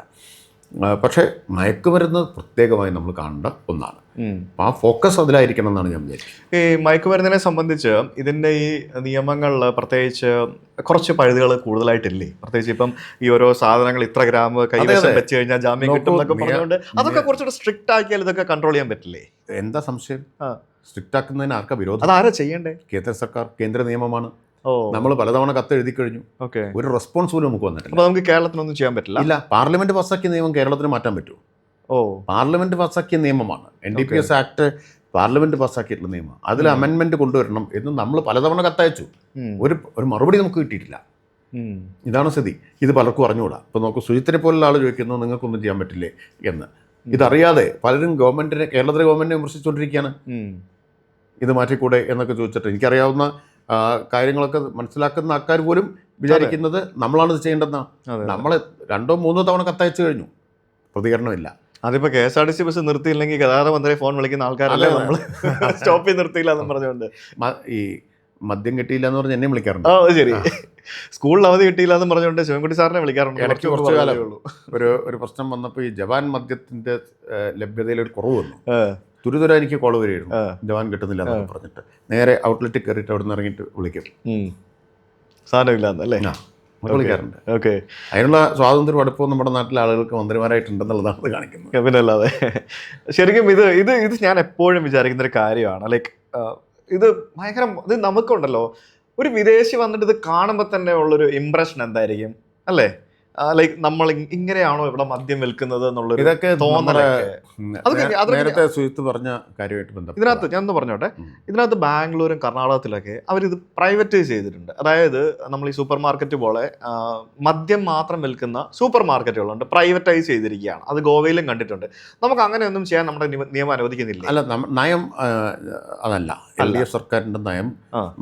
പക്ഷേ മയക്കുമരുന്ന് പ്രത്യേകമായി നമ്മൾ കാണേണ്ട ഒന്നാണ്. അപ്പം ആ ഫോക്കസ് അതിലായിരിക്കണം എന്നാണ് ഞാൻ വിചാരിക്കുന്നത്. ഈ മയക്കുമരുന്നിനെ സംബന്ധിച്ച് ഇതിൻ്റെ ഈ നിയമങ്ങളിൽ പ്രത്യേകിച്ച് കുറച്ച് പഴുതുകൾ കൂടുതലായിട്ടില്ലേ? പ്രത്യേകിച്ച് ഇപ്പം ഈ ഓരോ സാധനങ്ങൾ ഇത്ര ഗ്രാം കൈവശം വെച്ച് കഴിഞ്ഞാൽ ജാമ്യം കിട്ടും എന്നൊക്കെ പറഞ്ഞുകൊണ്ട് അതൊക്കെ കുറച്ചുകൂടെ സ്ട്രിക്റ്റ് ആക്കിയാൽ ഇതൊക്കെ കൺട്രോൾ ചെയ്യാൻ പറ്റില്ലേ? എന്താ സംശയം? സ്ട്രിക്റ്റ് ആക്കുന്നതിന് ആർക്കാ വിരോധം? അതാരാ ചെയ്യണ്ടേ? കേന്ദ്ര സർക്കാർ, കേന്ദ്ര നിയമമാണ്. നമ്മൾ പലതവണ കത്ത് എഴുതി കഴിഞ്ഞു. ഒരു റെസ്പോൺസ് പോലും നമുക്ക് വന്നിട്ടില്ല. നമുക്ക് കേരളത്തിനൊന്നും ചെയ്യാൻ പറ്റില്ല. ഇല്ല, പാർലമെന്റ് പാസ്സാക്കിയ നിയമം കേരളത്തിന് മാറ്റാൻ പറ്റുമോ? പാർലമെന്റ് പാസ്സാക്കിയ നിയമമാണ്. NDPS ആക്ട് പാർലമെന്റ് പാസ്സാക്കിയിട്ടുള്ള നിയമം. അതിൽ അമെൻമെന്റ് കൊണ്ടുവരണം എന്ന് നമ്മൾ പലതവണ കത്തയച്ചു. ഒരു മറുപടി നമുക്ക് കിട്ടിയിട്ടില്ല. ഇതാണ് സ്ഥിതി. ഇത് പലർക്കും അറിഞ്ഞുകൂടാ. ഇപ്പൊ നമുക്ക് സുജിത്തിനെ പോലുള്ള ആൾ ചോദിക്കുന്നു നിങ്ങൾക്കൊന്നും ചെയ്യാൻ പറ്റില്ലേ എന്ന്. ഇതറിയാതെ പലരും കേരളത്തിലെ ഗവൺമെന്റിനെ വിമർശിച്ചുകൊണ്ടിരിക്കുകയാണ്. ഇത് മാറ്റിക്കൂടെ എന്നൊക്കെ ചോദിച്ചിട്ട് എനിക്കറിയാവുന്ന കാര്യങ്ങളൊക്കെ മനസ്സിലാക്കുന്ന ആൾക്കാർ പോലും വിചാരിക്കുന്നത് നമ്മളാണ് ഇത് ചെയ്യേണ്ടതെന്നാണ്. നമ്മൾ 2-3 തവണ കത്തയച്ചു കഴിഞ്ഞു, പ്രതികരണമില്ല. അതിപ്പോ KSRTC ബസ് നിർത്തിയില്ലെങ്കിൽ ഗതാഗത മന്ത്രി ഫോൺ വിളിക്കുന്ന ആൾക്കാരല്ലേ നമ്മൾ സ്റ്റോപ്പിൽ നിർത്തിയില്ല എന്ന് പറഞ്ഞുകൊണ്ട്. ഈ മദ്യം കിട്ടിയില്ല എന്ന് പറഞ്ഞ് എന്നെ വിളിക്കാറുണ്ട്. ശരി, സ്കൂളിൽ അവധി കിട്ടിയില്ല എന്ന് പറഞ്ഞുകൊണ്ട് ശിവൻകുട്ടി സാറിനെ വിളിക്കാറുണ്ട്. ഇടയ്ക്ക് കുറച്ചു കാലമേ ഉള്ളൂ. ഒരു പ്രശ്നം വന്നപ്പോൾ ഈ ജവാൻ മദ്യത്തിന്റെ ലഭ്യതയിൽ ഒരു കുറവ് വന്നു. തുരുതുര എനിക്ക് കോള് വരികയായിരുന്നു, ജവാൻ കിട്ടുന്നില്ല എന്നൊക്കെ പറഞ്ഞിട്ട്. നേരെ ഔട്ട്ലെറ്റിൽ കയറിയിട്ട് അവിടെ നിന്ന് ഇറങ്ങിയിട്ട് വിളിക്കും. സാധനമില്ലാന്നല്ലേ വിളിക്കാറുണ്ട്. അതിനുള്ള സ്വാതന്ത്ര്യം അടുപ്പവും നമ്മുടെ നാട്ടിലെ ആളുകൾക്ക് മന്ത്രിമാരായിട്ടുണ്ടെന്നുള്ളതാണ് കാണിക്കുന്നത്. പിന്നല്ലാതെ ശരിക്കും ഇത് ഞാൻ എപ്പോഴും വിചാരിക്കുന്ന ഒരു കാര്യമാണ്. ലൈക്ക് ഇത് ഭയങ്കര ഇത് നമുക്കുണ്ടല്ലോ, ഒരു വിദേശി വന്നിട്ട് ഇത് കാണുമ്പോൾ തന്നെ ഉള്ളൊരു ഇംപ്രഷൻ എന്തായിരിക്കും അല്ലേ? ലൈക്ക് നമ്മൾ ഇങ്ങനെയാണോ ഇവിടെ മദ്യം വിൽക്കുന്നത് എന്നുള്ളൊരു ഇതൊക്കെ തോന്നലൊക്കെ. നേരത്തെ സുജിത്ത് പറഞ്ഞ കാര്യമായിട്ട് ബന്ധപ്പെട്ട് ഇതിനകത്ത് ഞാൻ ഒന്ന് പറഞ്ഞോട്ടെ, ഇതിനകത്ത് ബാംഗ്ലൂരും കർണാടകത്തിലൊക്കെ അവരിത് പ്രൈവറ്റൈസ് ചെയ്തിട്ടുണ്ട്. അതായത് നമ്മൾ ഈ സൂപ്പർ മാർക്കറ്റ് പോലെ മദ്യം മാത്രം വിൽക്കുന്ന സൂപ്പർ മാർക്കറ്റുകളുണ്ട്, പ്രൈവറ്റൈസ് ചെയ്തിരിക്കുകയാണ്. അത് ഗോവയിലും കണ്ടിട്ടുണ്ട്. നമുക്ക് അങ്ങനെയൊന്നും ചെയ്യാൻ നമ്മുടെ നിയമം അനുവദിക്കുന്നില്ല. അല്ല, നയം അതല്ല. LDF സർക്കാരിന്റെ നയം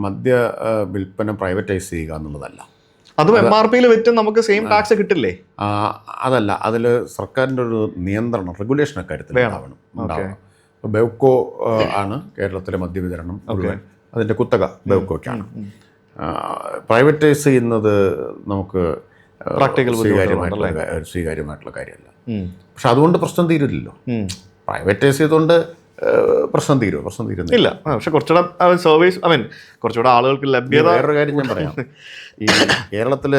മദ്യ വിൽപ്പന പ്രൈവറ്റൈസ് ചെയ്യുക എന്നുള്ളതല്ല. അതും MRP വിറ്റും നമുക്ക് സെയിം ടാക്സ് കിട്ടില്ലേ? അതല്ല, അതിൽ സർക്കാരിൻ്റെ ഒരു നിയന്ത്രണം, റെഗുലേഷൻ അക്കാര്യത്തിൽ ഉണ്ടാവണം. ബെവ്കോ ആണ് കേരളത്തിലെ മദ്യവിതരണം മുഴുവൻ, അതിൻ്റെ കുത്തക ബെവ്കോയ്ക്കാണ്. പ്രൈവറ്റൈസ് ചെയ്യുന്നത് നമുക്ക് സ്വീകാര്യമായിട്ടുള്ള കാര്യമല്ല. പക്ഷെ അതുകൊണ്ട് പ്രശ്നം തീരില്ലല്ലോ. പ്രൈവറ്റൈസ് ചെയ്തുകൊണ്ട് പ്രശ്നം തീരുന്നില്ല. പക്ഷെ കുറച്ചുകൂടെ സർവീസ് കുറച്ചുകൂടെ ആളുകൾക്ക് ലഭ്യത. വേറൊരു കാര്യം ഞാൻ പറയാം. ഈ കേരളത്തിൽ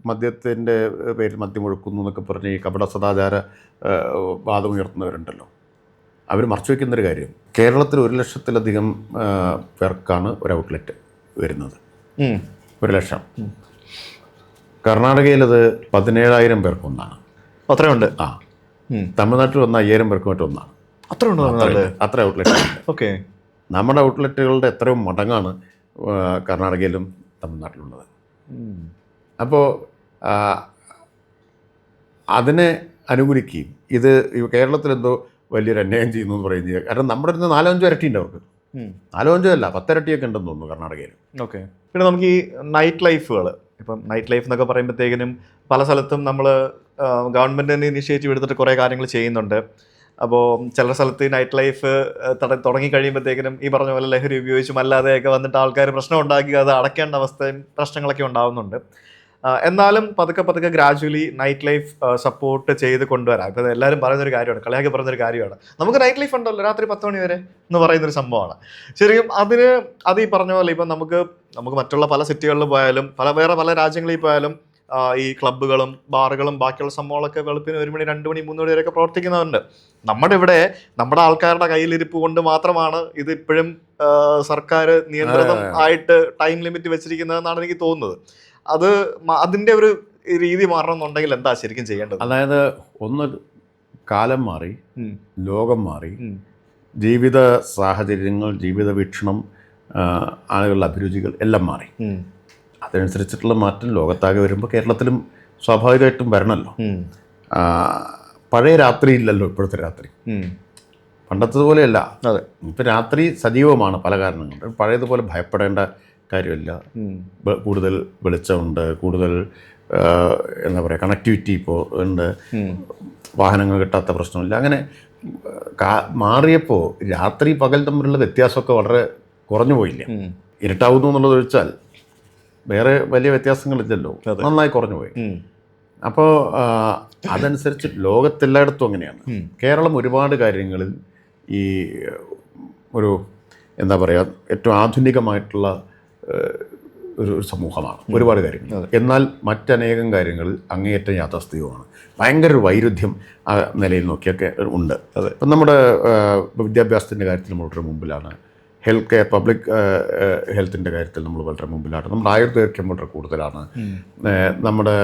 മദ്യത്തിൻ്റെ പേരിൽ മദ്യം ഒഴുക്കുന്നു എന്നൊക്കെ പറഞ്ഞ് ഈ കപട സദാചാര വാദമുയർത്തുന്നവരുണ്ടല്ലോ, അവർ മറച്ചു വയ്ക്കുന്നൊരു കാര്യം, കേരളത്തിൽ 1,00,000-ലധികം പേർക്കാണ് ഒരു ഔട്ട്ലെറ്റ് വരുന്നത്. 1,00,000. കർണാടകയിലത് 17,000 പേർക്കൊന്നാണ്. അത്രയുണ്ട്. തമിഴ്നാട്ടിൽ വന്ന 5,000 പേർക്ക് മറ്റൊന്നാണ്. അത്ര ഔട്ട്ലെറ്റ്. നമ്മുടെ ഔട്ട്ലെറ്റുകളുടെ എത്രയോ മടങ്ങാണ് കർണാടകയിലും തമിഴ്നാട്ടിലുള്ളത്. അപ്പോൾ അതിനെ അനുകൂലിക്കുകയും ഇത് കേരളത്തിലെന്തോ വലിയൊരു അന്യായം ചെയ്യുന്നു എന്ന് പറയുന്നത്. കാരണം നമ്മുടെ അടുത്ത് 4-5 ഇരട്ടി ഉണ്ട് അവർക്ക്. 4-5 അല്ല 10 ഇരട്ടിയൊക്കെ ഉണ്ടെന്ന് തോന്നുന്നു കർണാടകയിൽ. ഓക്കെ. പിന്നെ നമുക്ക് ഈ നൈറ്റ് ലൈഫുകൾ, ഇപ്പം നൈറ്റ് ലൈഫ് എന്നൊക്കെ പറയുമ്പോഴത്തേക്കിനും പല സ്ഥലത്തും നമ്മൾ ഗവൺമെൻറ് തന്നെ ഇനിഷ്യേറ്റീവ് എടുത്തിട്ട് കുറേ കാര്യങ്ങൾ ചെയ്യുന്നുണ്ട്. അപ്പോൾ ചില സ്ഥലത്ത് നൈറ്റ് ലൈഫ് തുടങ്ങി കഴിയുമ്പോഴത്തേക്കിനും ഈ പറഞ്ഞ പോലെ ലഹരി ഉപയോഗിച്ചും അല്ലാതെയൊക്കെ വന്നിട്ട് ആൾക്കാർ പ്രശ്നം ഉണ്ടാക്കി അത് അടയ്ക്കേണ്ട അവസ്ഥയും പ്രശ്നങ്ങളൊക്കെ ഉണ്ടാകുന്നുണ്ട്. എന്നാലും പതുക്കെ ഗ്രാജുവലി നൈറ്റ് ലൈഫ് സപ്പോർട്ട് ചെയ്ത് കൊണ്ടുവരാം. ഇപ്പം എല്ലാവരും പറയുന്നൊരു കാര്യമാണ്, കളിയാക്കി പറയുന്നൊരു കാര്യമാണ്, നമുക്ക് നൈറ്റ് ലൈഫ് ഉണ്ടല്ലോ രാത്രി 10 മണി വരെ എന്ന് പറയുന്നൊരു സംഭവമാണ്. ശരിക്കും അത് ഈ പറഞ്ഞ പോലെ ഇപ്പം നമുക്ക് മറ്റുള്ള പല സിറ്റികളിൽ പോയാലും വേറെ പല രാജ്യങ്ങളിൽ പോയാലും ഈ ക്ലബ്ബുകളും ബാറുകളും ബാക്കിയുള്ള സംഭവങ്ങളൊക്കെ വെളുപ്പിന് 1 മണി 2 മണി 3 മണി വരെയൊക്കെ പ്രവർത്തിക്കുന്നവരുണ്ട്. നമ്മുടെ ഇവിടെ നമ്മുടെ ആൾക്കാരുടെ കയ്യിലിരിപ്പ് കൊണ്ട് മാത്രമാണ് ഇത് ഇപ്പോഴും സർക്കാർ നിയന്ത്രണം ആയിട്ട് ടൈം ലിമിറ്റ് വെച്ചിരിക്കുന്നതെന്നാണ് എനിക്ക് തോന്നുന്നത്. അതിൻ്റെ ഒരു രീതി മാറണം എന്നുണ്ടെങ്കിൽ എന്താ ശരിക്കും ചെയ്യേണ്ടത്? അതായത് ഒന്ന്, കാലം മാറി, ലോകം മാറി, ജീവിത സാഹചര്യങ്ങൾ, ജീവിത വീക്ഷണം, ആളുകളുടെ അഭിരുചികൾ എല്ലാം മാറി. അതനുസരിച്ചിട്ടുള്ള മാറ്റം ലോകത്താകെ വരുമ്പോൾ കേരളത്തിലും സ്വാഭാവികമായിട്ടും വരണമല്ലോ. പഴയ രാത്രി ഇല്ലല്ലോ ഇപ്പോഴത്തെ രാത്രി, പണ്ടത്തതുപോലെയല്ല. അതെ, ഇപ്പം രാത്രി സജീവമാണ് പല കാരണങ്ങളുണ്ട്. പഴയതുപോലെ ഭയപ്പെടേണ്ട കാര്യമില്ല. കൂടുതൽ വെളിച്ചമുണ്ട്, കൂടുതൽ എന്താ പറയുക, കണക്ടിവിറ്റി ഇപ്പോൾ ഉണ്ട്, വാഹനങ്ങൾ കിട്ടാത്ത പ്രശ്നമില്ല. അങ്ങനെ മാറിയപ്പോൾ രാത്രി പകൽ തമ്മിലുള്ള വ്യത്യാസമൊക്കെ വളരെ കുറഞ്ഞു പോയില്ല. ഇരുട്ടാവുന്നു എന്നുള്ളത് ഒഴിച്ചാൽ വേറെ വലിയ വ്യത്യാസങ്ങളില്ലല്ലോ, നന്നായി കുറഞ്ഞു പോയി. അപ്പോൾ അതനുസരിച്ച് ലോകത്തെല്ലായിടത്തും അങ്ങനെയാണ്. കേരളം ഒരുപാട് കാര്യങ്ങളിൽ ഈ ഒരു എന്താ പറയുക, ഏറ്റവും ആധുനികമായിട്ടുള്ള ഒരു സമൂഹമാണ് ഒരുപാട് കാര്യങ്ങൾ. എന്നാൽ മറ്റനേകം കാര്യങ്ങളിൽ അങ്ങേയറ്റം യാഥാസ്ഥിതികമാണ്. ഭയങ്കര ഒരു വൈരുദ്ധ്യം ആ നിലയിൽ നോക്കിയൊക്കെ ഉണ്ട്. ഇപ്പം നമ്മുടെ വിദ്യാഭ്യാസത്തിൻ്റെ കാര്യത്തിൽ നമ്മൾ വളരെ മുമ്പിലാണ്. ഹെൽത്ത് കെയർ, പബ്ലിക് ഹെൽത്തിൻ്റെ കാര്യത്തിൽ നമ്മൾ വളരെ മുമ്പിലാണ്. നമ്മുടെ ആയുർദൈർഘ്യം വളരെ കൂടുതലാണ്. നമ്മുടെ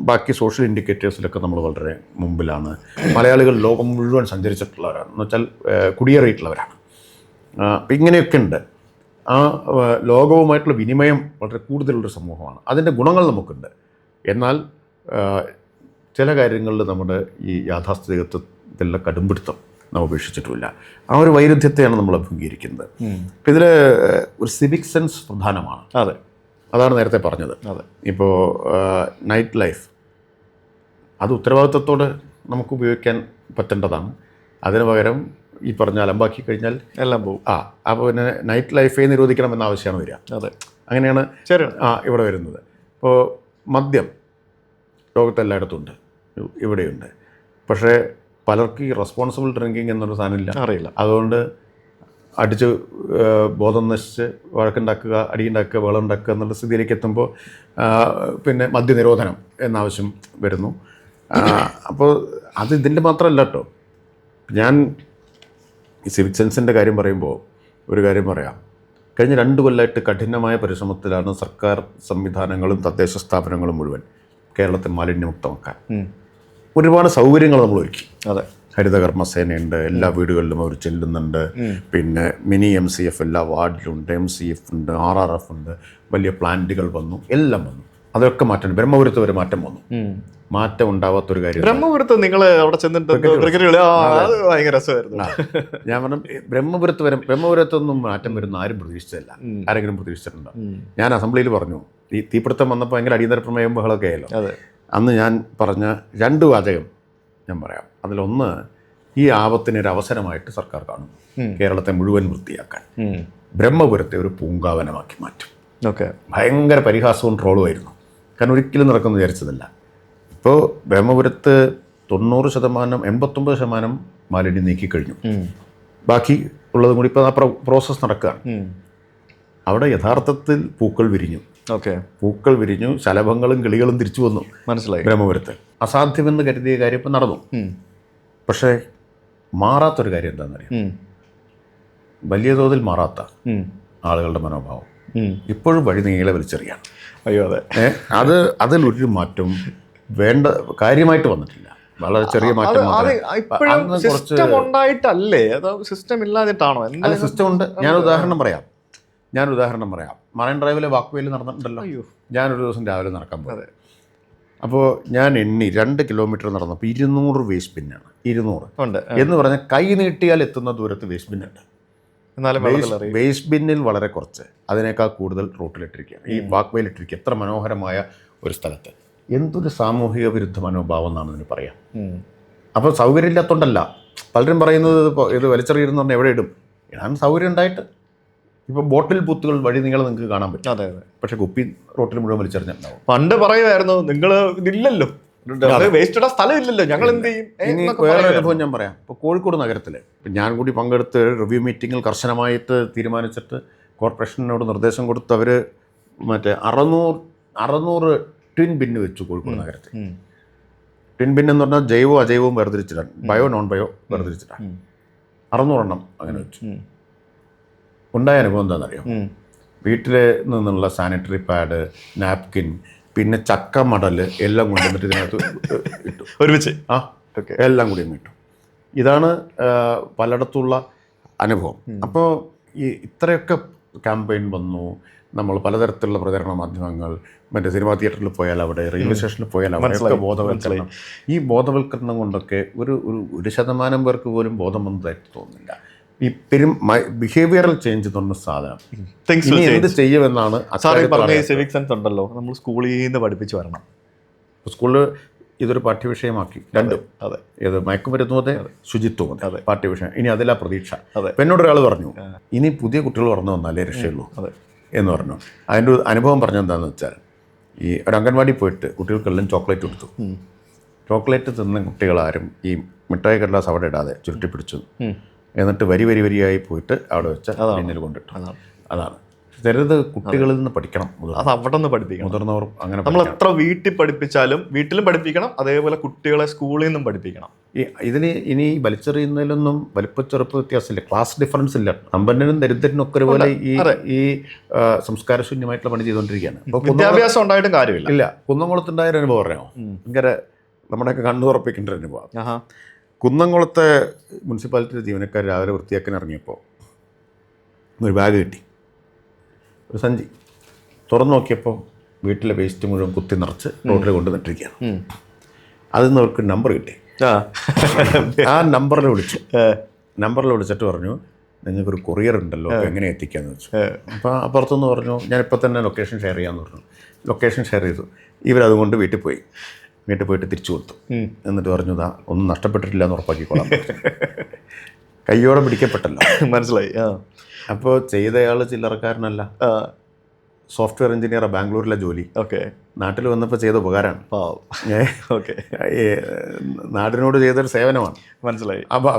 ബാക്കി സോഷ്യൽ ഇൻഡിക്കേറ്റേഴ്സിലൊക്കെ നമ്മൾ വളരെ മുമ്പിലാണ്. മലയാളികൾ ലോകം മുഴുവൻ സഞ്ചരിച്ചിട്ടുള്ളവരാണ്, എന്ന് വെച്ചാൽ കുടിയേറിയിട്ടുള്ളവരാണ്. അപ്പം ഇങ്ങനെയൊക്കെ ഉണ്ട്. ആ ലോകവുമായിട്ടുള്ള വിനിമയം വളരെ കൂടുതലുള്ളൊരു സമൂഹമാണ്. അതിൻ്റെ ഗുണങ്ങൾ നമുക്കുണ്ട്. എന്നാൽ ചില കാര്യങ്ങളിൽ നമ്മുടെ ഈ യാഥാസ്ഥിതികത്വത്തിലുള്ള കടുംപിടുത്തം നാം ഉപേക്ഷിച്ചിട്ടുമില്ല. ആ ഒരു വൈരുദ്ധ്യത്തെയാണ് നമ്മൾ അഭിമുഖീകരിക്കുന്നത്. അപ്പം ഇതിൽ ഒരു സിവിക് സെൻസ് പ്രധാനമാണ്. അതെ, അതാണ് നേരത്തെ പറഞ്ഞത്. അതെ, ഇപ്പോൾ നൈറ്റ് ലൈഫ് അത് ഉത്തരവാദിത്വത്തോടെ നമുക്ക് ഉപയോഗിക്കാൻ പറ്റേണ്ടതാണ്. അതിന് പകരം ഈ പറഞ്ഞ അലമ്പാക്കി കഴിഞ്ഞാൽ എല്ലാം പോകും. അപ്പോൾ പിന്നെ നൈറ്റ് ലൈഫേ നിരോധിക്കണം എന്ന ആവശ്യമാണ് വരിക. അതെ, അങ്ങനെയാണ് ഇവിടെ വരുന്നത്. ഇപ്പോൾ മദ്യം ലോകത്തെല്ലായിടത്തും ഉണ്ട്, ഇവിടെയുണ്ട്. പക്ഷേ പലർക്കും ഈ റെസ്പോൺസിബിൾ ഡ്രിങ്കിങ് എന്നൊരു സാധനമില്ല, അറിയില്ല. അതുകൊണ്ട് അടിച്ച് ബോധം നശിച്ച് വഴക്കുണ്ടാക്കുക, അടിയുണ്ടാക്കുക, വെള്ളം ഉണ്ടാക്കുക എന്നുള്ള സ്ഥിതിയിലേക്ക് എത്തുമ്പോൾ പിന്നെ മദ്യനിരോധനം എന്നാവശ്യം വരുന്നു. അപ്പോൾ അത് ഇതിൻ്റെ മാത്രമല്ല കേട്ടോ. ഞാൻ ഈ സിവിക് സെൻസിൻ്റെ കാര്യം പറയുമ്പോൾ ഒരു കാര്യം പറയാം. കഴിഞ്ഞ 2 കൊല്ലമായിട്ട് കഠിനമായ പരിശ്രമത്തിലാണ് സർക്കാർ സംവിധാനങ്ങളും തദ്ദേശ സ്ഥാപനങ്ങളും മുഴുവൻ കേരളത്തെ മാലിന്യമുക്തമാക്കാൻ. ഒരുപാട് സൗകര്യങ്ങൾ നമ്മൾ ഒരുക്കി. അതെ, ഹരിതകർമ്മസേനയുണ്ട്, എല്ലാ വീടുകളിലും അവർ ചെല്ലുന്നുണ്ട്. പിന്നെ മിനി MCF എല്ലാ വാർഡിലുണ്ട്, MCF ഉണ്ട്, RRF ഉണ്ട്, വലിയ പ്ലാന്റുകൾ വന്നു, എല്ലാം വന്നു. അതൊക്കെ മാറ്റം. ബ്രഹ്മപുരത്ത് വരെ മാറ്റം വന്നു. മാറ്റം ഉണ്ടാവാത്തൊരു കാര്യം. ബ്രഹ്മപുരത്ത് നിങ്ങൾ അവിടെ ചെന്നിട്ട് ഭയങ്കര രസമായിരുന്നു. ഞാൻ പറഞ്ഞു ബ്രഹ്മപുരത്തൊന്നും മാറ്റം വരുന്ന ആരും പ്രതീക്ഷിച്ചതല്ല. ആരെങ്കിലും പ്രതീക്ഷിച്ചിട്ടുണ്ടോ? ഞാൻ അസംബ്ലിയിൽ പറഞ്ഞു, ഈ തീപിടുത്തം വന്നപ്പോൾ ഭയങ്കര അടിയന്തര പ്രമേയം ബഹളമൊക്കെ ആയല്ലോ. അന്ന് ഞാൻ പറഞ്ഞ 2 വാചകം ഞാൻ പറയാം. അതിലൊന്ന്, ഈ ആപത്തിനൊരു അവസരമായിട്ട് സർക്കാർ കാണുന്നു കേരളത്തെ മുഴുവൻ വൃത്തിയാക്കാൻ. ബ്രഹ്മപുരത്തെ ഒരു പൂങ്കാവനമാക്കി മാറ്റും. ഭയങ്കര പരിഹാസവും ട്രോളുമായിരുന്നു. കാരണം ഒരിക്കലും നടക്കുമെന്ന് വിചാരിച്ചതല്ല. ഇപ്പോൾ ബ്രഹ്മപുരത്ത് 90%, 89% മാലിന്യം നീക്കിക്കഴിഞ്ഞു. ബാക്കി ഉള്ളതും കൂടി ഇപ്പോൾ ആ പ്രോസസ്സ് നടക്കുകയാണ്. അവിടെ യഥാർത്ഥത്തിൽ പൂക്കൾ വിരിഞ്ഞു. പൂക്കൾ വിരിഞ്ഞു, ശലഭങ്ങളും കിളികളും തിരിച്ചു വന്നു. മനസ്സിലായി. ബ്രഹ്മപുരത്ത് അസാധ്യമെന്ന് കരുതിയ കാര്യം ഇപ്പം നടന്നു. പക്ഷേ മാറാത്തൊരു കാര്യം എന്താണെന്നറിയാം. വലിയ തോതിൽ മാറാത്ത ആളുകളുടെ മനോഭാവം ഇപ്പോഴും വഴി നീളെ വലിച്ചെറിയാണ്. അയ്യോ, അതെ. അതിലൊരു മാറ്റം വേണ്ട കാര്യമായിട്ട് വന്നിട്ടില്ല. വളരെ ചെറിയ മാറ്റം സിസ്റ്റം ഉണ്ടായിട്ടല്ലേ, അതോ സിസ്റ്റം ഇല്ലാതിട്ടാണോ? അല്ല, സിസ്റ്റം ഉണ്ട്. ഞാനൊരു ഉദാഹരണം പറയാം. മറൈൻ ഡ്രൈവിലെ വാക്ക്വേയിൽ നടന്നിട്ടുണ്ടല്ലോ. ഞാനൊരു ദിവസം രാവിലെ നടക്കാൻ പോയി. അപ്പോൾ ഞാൻ എണ്ണി 2 കിലോമീറ്റർ നടന്നപ്പോൾ 200 വേസ്റ്റ് ബിന്നാണ്. 200 ഉണ്ട്. എന്ന് പറഞ്ഞാൽ കൈ നീട്ടിയാൽ എത്തുന്ന ദൂരത്ത് വേസ്റ്റ് ബിന്നുണ്ട്. എന്നാലും വേസ്റ്റ് ബിന്നിൽ വളരെ കുറച്ച്, അതിനേക്കാൾ കൂടുതൽ റോട്ടിലിട്ടിരിക്കുക, ഈ വാക്ക് വേയിലിട്ടിരിക്കുക. എത്ര മനോഹരമായ ഒരു സ്ഥലത്ത്. എന്തൊരു സാമൂഹിക വിരുദ്ധ മനോഭാവം എന്നാണ് ഇതിന് പറയാം. അപ്പോൾ സൗകര്യമില്ലാത്തതുകൊണ്ടല്ല. പലരും പറയുന്നത് ഇത് വലിച്ചെറിയുന്ന പറഞ്ഞാൽ എവിടെ ഇടും? ഇടാൻ സൗകര്യം ഉണ്ടായിട്ട്. ഇപ്പോൾ ബോട്ടിൽ ബൂത്തുകൾ വഴി നിങ്ങൾക്ക് കാണാൻ പറ്റും. അതെ അതെ. പക്ഷെ കുപ്പി റോട്ടിൽ മുഴുവൻ വലിച്ചെറിഞ്ഞിട്ടുണ്ടാവും. പണ്ട് പറയുമായിരുന്നു നിങ്ങൾ ഇതില്ലല്ലോ, വേസ്റ്റ് ഇടാൻ സ്ഥലം ഇല്ലല്ലോ, ഞങ്ങൾ എന്ത് ചെയ്യും. ഇനി വേറെ അനുഭവം ഞാൻ പറയാം. ഇപ്പോൾ കോഴിക്കോട് നഗരത്തിൽ ഞാൻ കൂടി പങ്കെടുത്ത് റിവ്യൂ മീറ്റിങ്ങിൽ കർശനമായിട്ട് തീരുമാനിച്ചിട്ട് കോർപ്പറേഷനോട് നിർദ്ദേശം കൊടുത്ത് അവർ മറ്റേ 600 ട്വിൻ ബിന്ന് വെച്ചു കോഴിക്കോട് നഗരത്തിൽ. ട്വിൻ ബിൻ എന്ന് പറഞ്ഞാൽ ജൈവവും അജൈവവും വേർതിരിച്ചിട്ടാണ്, ബയോ നോൺ ബയോ വേർതിരിച്ചിട്ടാണ്. 600 എണ്ണം അങ്ങനെ വെച്ചു. ഉണ്ടായ അനുഭവം എന്താണെന്നറിയോ? വീട്ടിൽ നിന്നുള്ള സാനിറ്ററി പാഡ്, നാപ്കിൻ, പിന്നെ ചക്ക മടൽ എല്ലാം കൊണ്ടുവന്നിട്ട് ഇതിനകത്ത് ഇട്ടു ഒരുമിച്ച്. ഓക്കെ, എല്ലാം കൂടി ഇട്ടു. ഇതാണ് പലയിടത്തുള്ള അനുഭവം. അപ്പോൾ ഇത്രയൊക്കെ ക്യാമ്പയിൻ വന്നു. നമ്മൾ പലതരത്തിലുള്ള പ്രചരണ മാധ്യമങ്ങൾ, മറ്റേ സിനിമാ തിയേറ്ററിൽ പോയാൽ അവിടെ, റെയിൽവേ സ്റ്റേഷനിൽ പോയാൽ അവിടെ ബോധവൽക്കരണം. ഈ ബോധവൽക്കരണം കൊണ്ടൊക്കെ ഒരു 1% പേർക്ക് പോലും ബോധം വന്നതായിട്ട് തോന്നുന്നില്ല. ഈ ബിഹേവിയറൽ ചേഞ്ച് എന്ന് പറഞ്ഞ സാധനം ഇനി എന്ത് ചെയ്യുമെന്നാണ്. സിവിക് സെൻസ് ഉണ്ടല്ലോ, നമ്മൾ സ്കൂളിൽ നിന്ന് പഠിപ്പിച്ച് വരണം. സ്കൂളിൽ ഇതൊരു പാഠ്യവിഷയമാക്കി. രണ്ടും. അതെ. ഏത് മയക്കുമരുന്നും അതെ, ശുചിത്വം അതെ, പാഠ്യവിഷയം. ഇനി അതിലാ പ്രതീക്ഷ. അപ്പം എന്നോടൊരാൾ പറഞ്ഞു, ഇനി പുതിയ കുട്ടികൾ വളർന്നു വന്നാലേ രക്ഷയുള്ളൂ എന്ന് പറഞ്ഞു. അതിൻ്റെ ഒരു അനുഭവം പറഞ്ഞെന്താണെന്ന് വെച്ചാൽ, ഈ ഒരു അംഗൻവാടി പോയിട്ട് കുട്ടികൾക്കെല്ലാം ചോക്ലേറ്റ് കൊടുത്തു. ചോക്ലേറ്റ് തിന്ന കുട്ടികളാരും ഈ മിഠായി കടലാസ് അവിടെ ഇടാതെ ചുരുട്ടി പിടിച്ചു. എന്നിട്ട് വരിയായി പോയിട്ട് അവിടെ വെച്ച് പിന്നിൽ കൊണ്ടിട്ടു. അതാണ് തരുത്. കുട്ടികളിൽ നിന്ന് പഠിക്കണം. അത് അവിടെ നിന്ന് പഠിപ്പിക്കണം. മുതിർന്നവർ അങ്ങനെ നമ്മൾ എത്ര വീട്ടിൽ പഠിപ്പിച്ചാലും വീട്ടിലും പഠിപ്പിക്കണം, അതേപോലെ കുട്ടികളെ സ്കൂളിൽ നിന്നും പഠിപ്പിക്കണം. ഇതിന് ഇനി വലിച്ചെറിയുന്നതിലൊന്നും വലിപ്പച്ചെറുപ്പ് വ്യത്യാസമില്ല, ക്ലാസ് ഡിഫറൻസ് ഇല്ല. സമ്പന്നനും ദരിദ്രനും ഒക്കെ ഒരുപോലെ ഈ സംസ്കാരശൂന്യമായിട്ടുള്ള പണി ചെയ്തുകൊണ്ടിരിക്കുകയാണ്. വിദ്യാഭ്യാസം ഉണ്ടായിട്ടും കാര്യമില്ല. ഇല്ല. കുന്നംകുളത്തുണ്ടായ ഒരു അനുഭവം പറയാമോ? ഭയങ്കര നമ്മുടെയൊക്കെ കണ്ണു തുറപ്പിക്കേണ്ട ഒരു അനുഭവം. കുന്നംകുളത്തെ മുനിസിപ്പാലിറ്റി ജീവനക്കാർ രാവിലെ വൃത്തിയാക്കാൻ ഇറങ്ങിയപ്പോൾ ഒരു ബാഗ് കിട്ടി, ഒരു സഞ്ചി. തുറന്നു നോക്കിയപ്പോൾ വീട്ടിലെ വേസ്റ്റ് മുഴുവൻ കുത്തി നിറച്ച് റോഡിൽ കൊണ്ട് നട്ടിരിക്കുകയാണ്. അതിൽ നിന്ന് അവർക്ക് നമ്പർ കിട്ടി. ആ നമ്പറിൽ വിളിച്ചിട്ട് പറഞ്ഞു, നിങ്ങൾക്കൊരു കൊറിയർ ഉണ്ടല്ലോ, എങ്ങനെ എത്തിക്കാമെന്ന് വെച്ചു. അപ്പോൾ അപ്പുറത്തുനിന്ന് പറഞ്ഞു, ഞാനിപ്പോൾ തന്നെ ലൊക്കേഷൻ ഷെയർ ചെയ്യാമെന്ന് പറഞ്ഞു. ലൊക്കേഷൻ ഷെയർ ചെയ്തു. ഇവരതുകൊണ്ട് വീട്ടിൽ പോയിട്ട് തിരിച്ചു കൊടുത്തു. എന്നിട്ട് പറഞ്ഞു, ഒന്നും നഷ്ടപ്പെട്ടിട്ടില്ല എന്ന് ഉറപ്പാക്കിക്കോളാം. കയ്യോടെ പിടിക്കപ്പെട്ടല്ലോ. മനസ്സിലായി. അപ്പോൾ ചെയ്തയാൾ ചില്ലറക്കാരനല്ല, സോഫ്റ്റ്വെയർ എഞ്ചിനീയറാണ്, ബാംഗ്ലൂരിലെ ജോലി. ഓക്കെ. നാട്ടിൽ വന്നപ്പോൾ ചെയ്ത ഉപകാരമാണ്. ഓക്കെ. നാടിനോട് ചെയ്തൊരു സേവനമാണ്. മനസ്സിലായി. അപ്പോൾ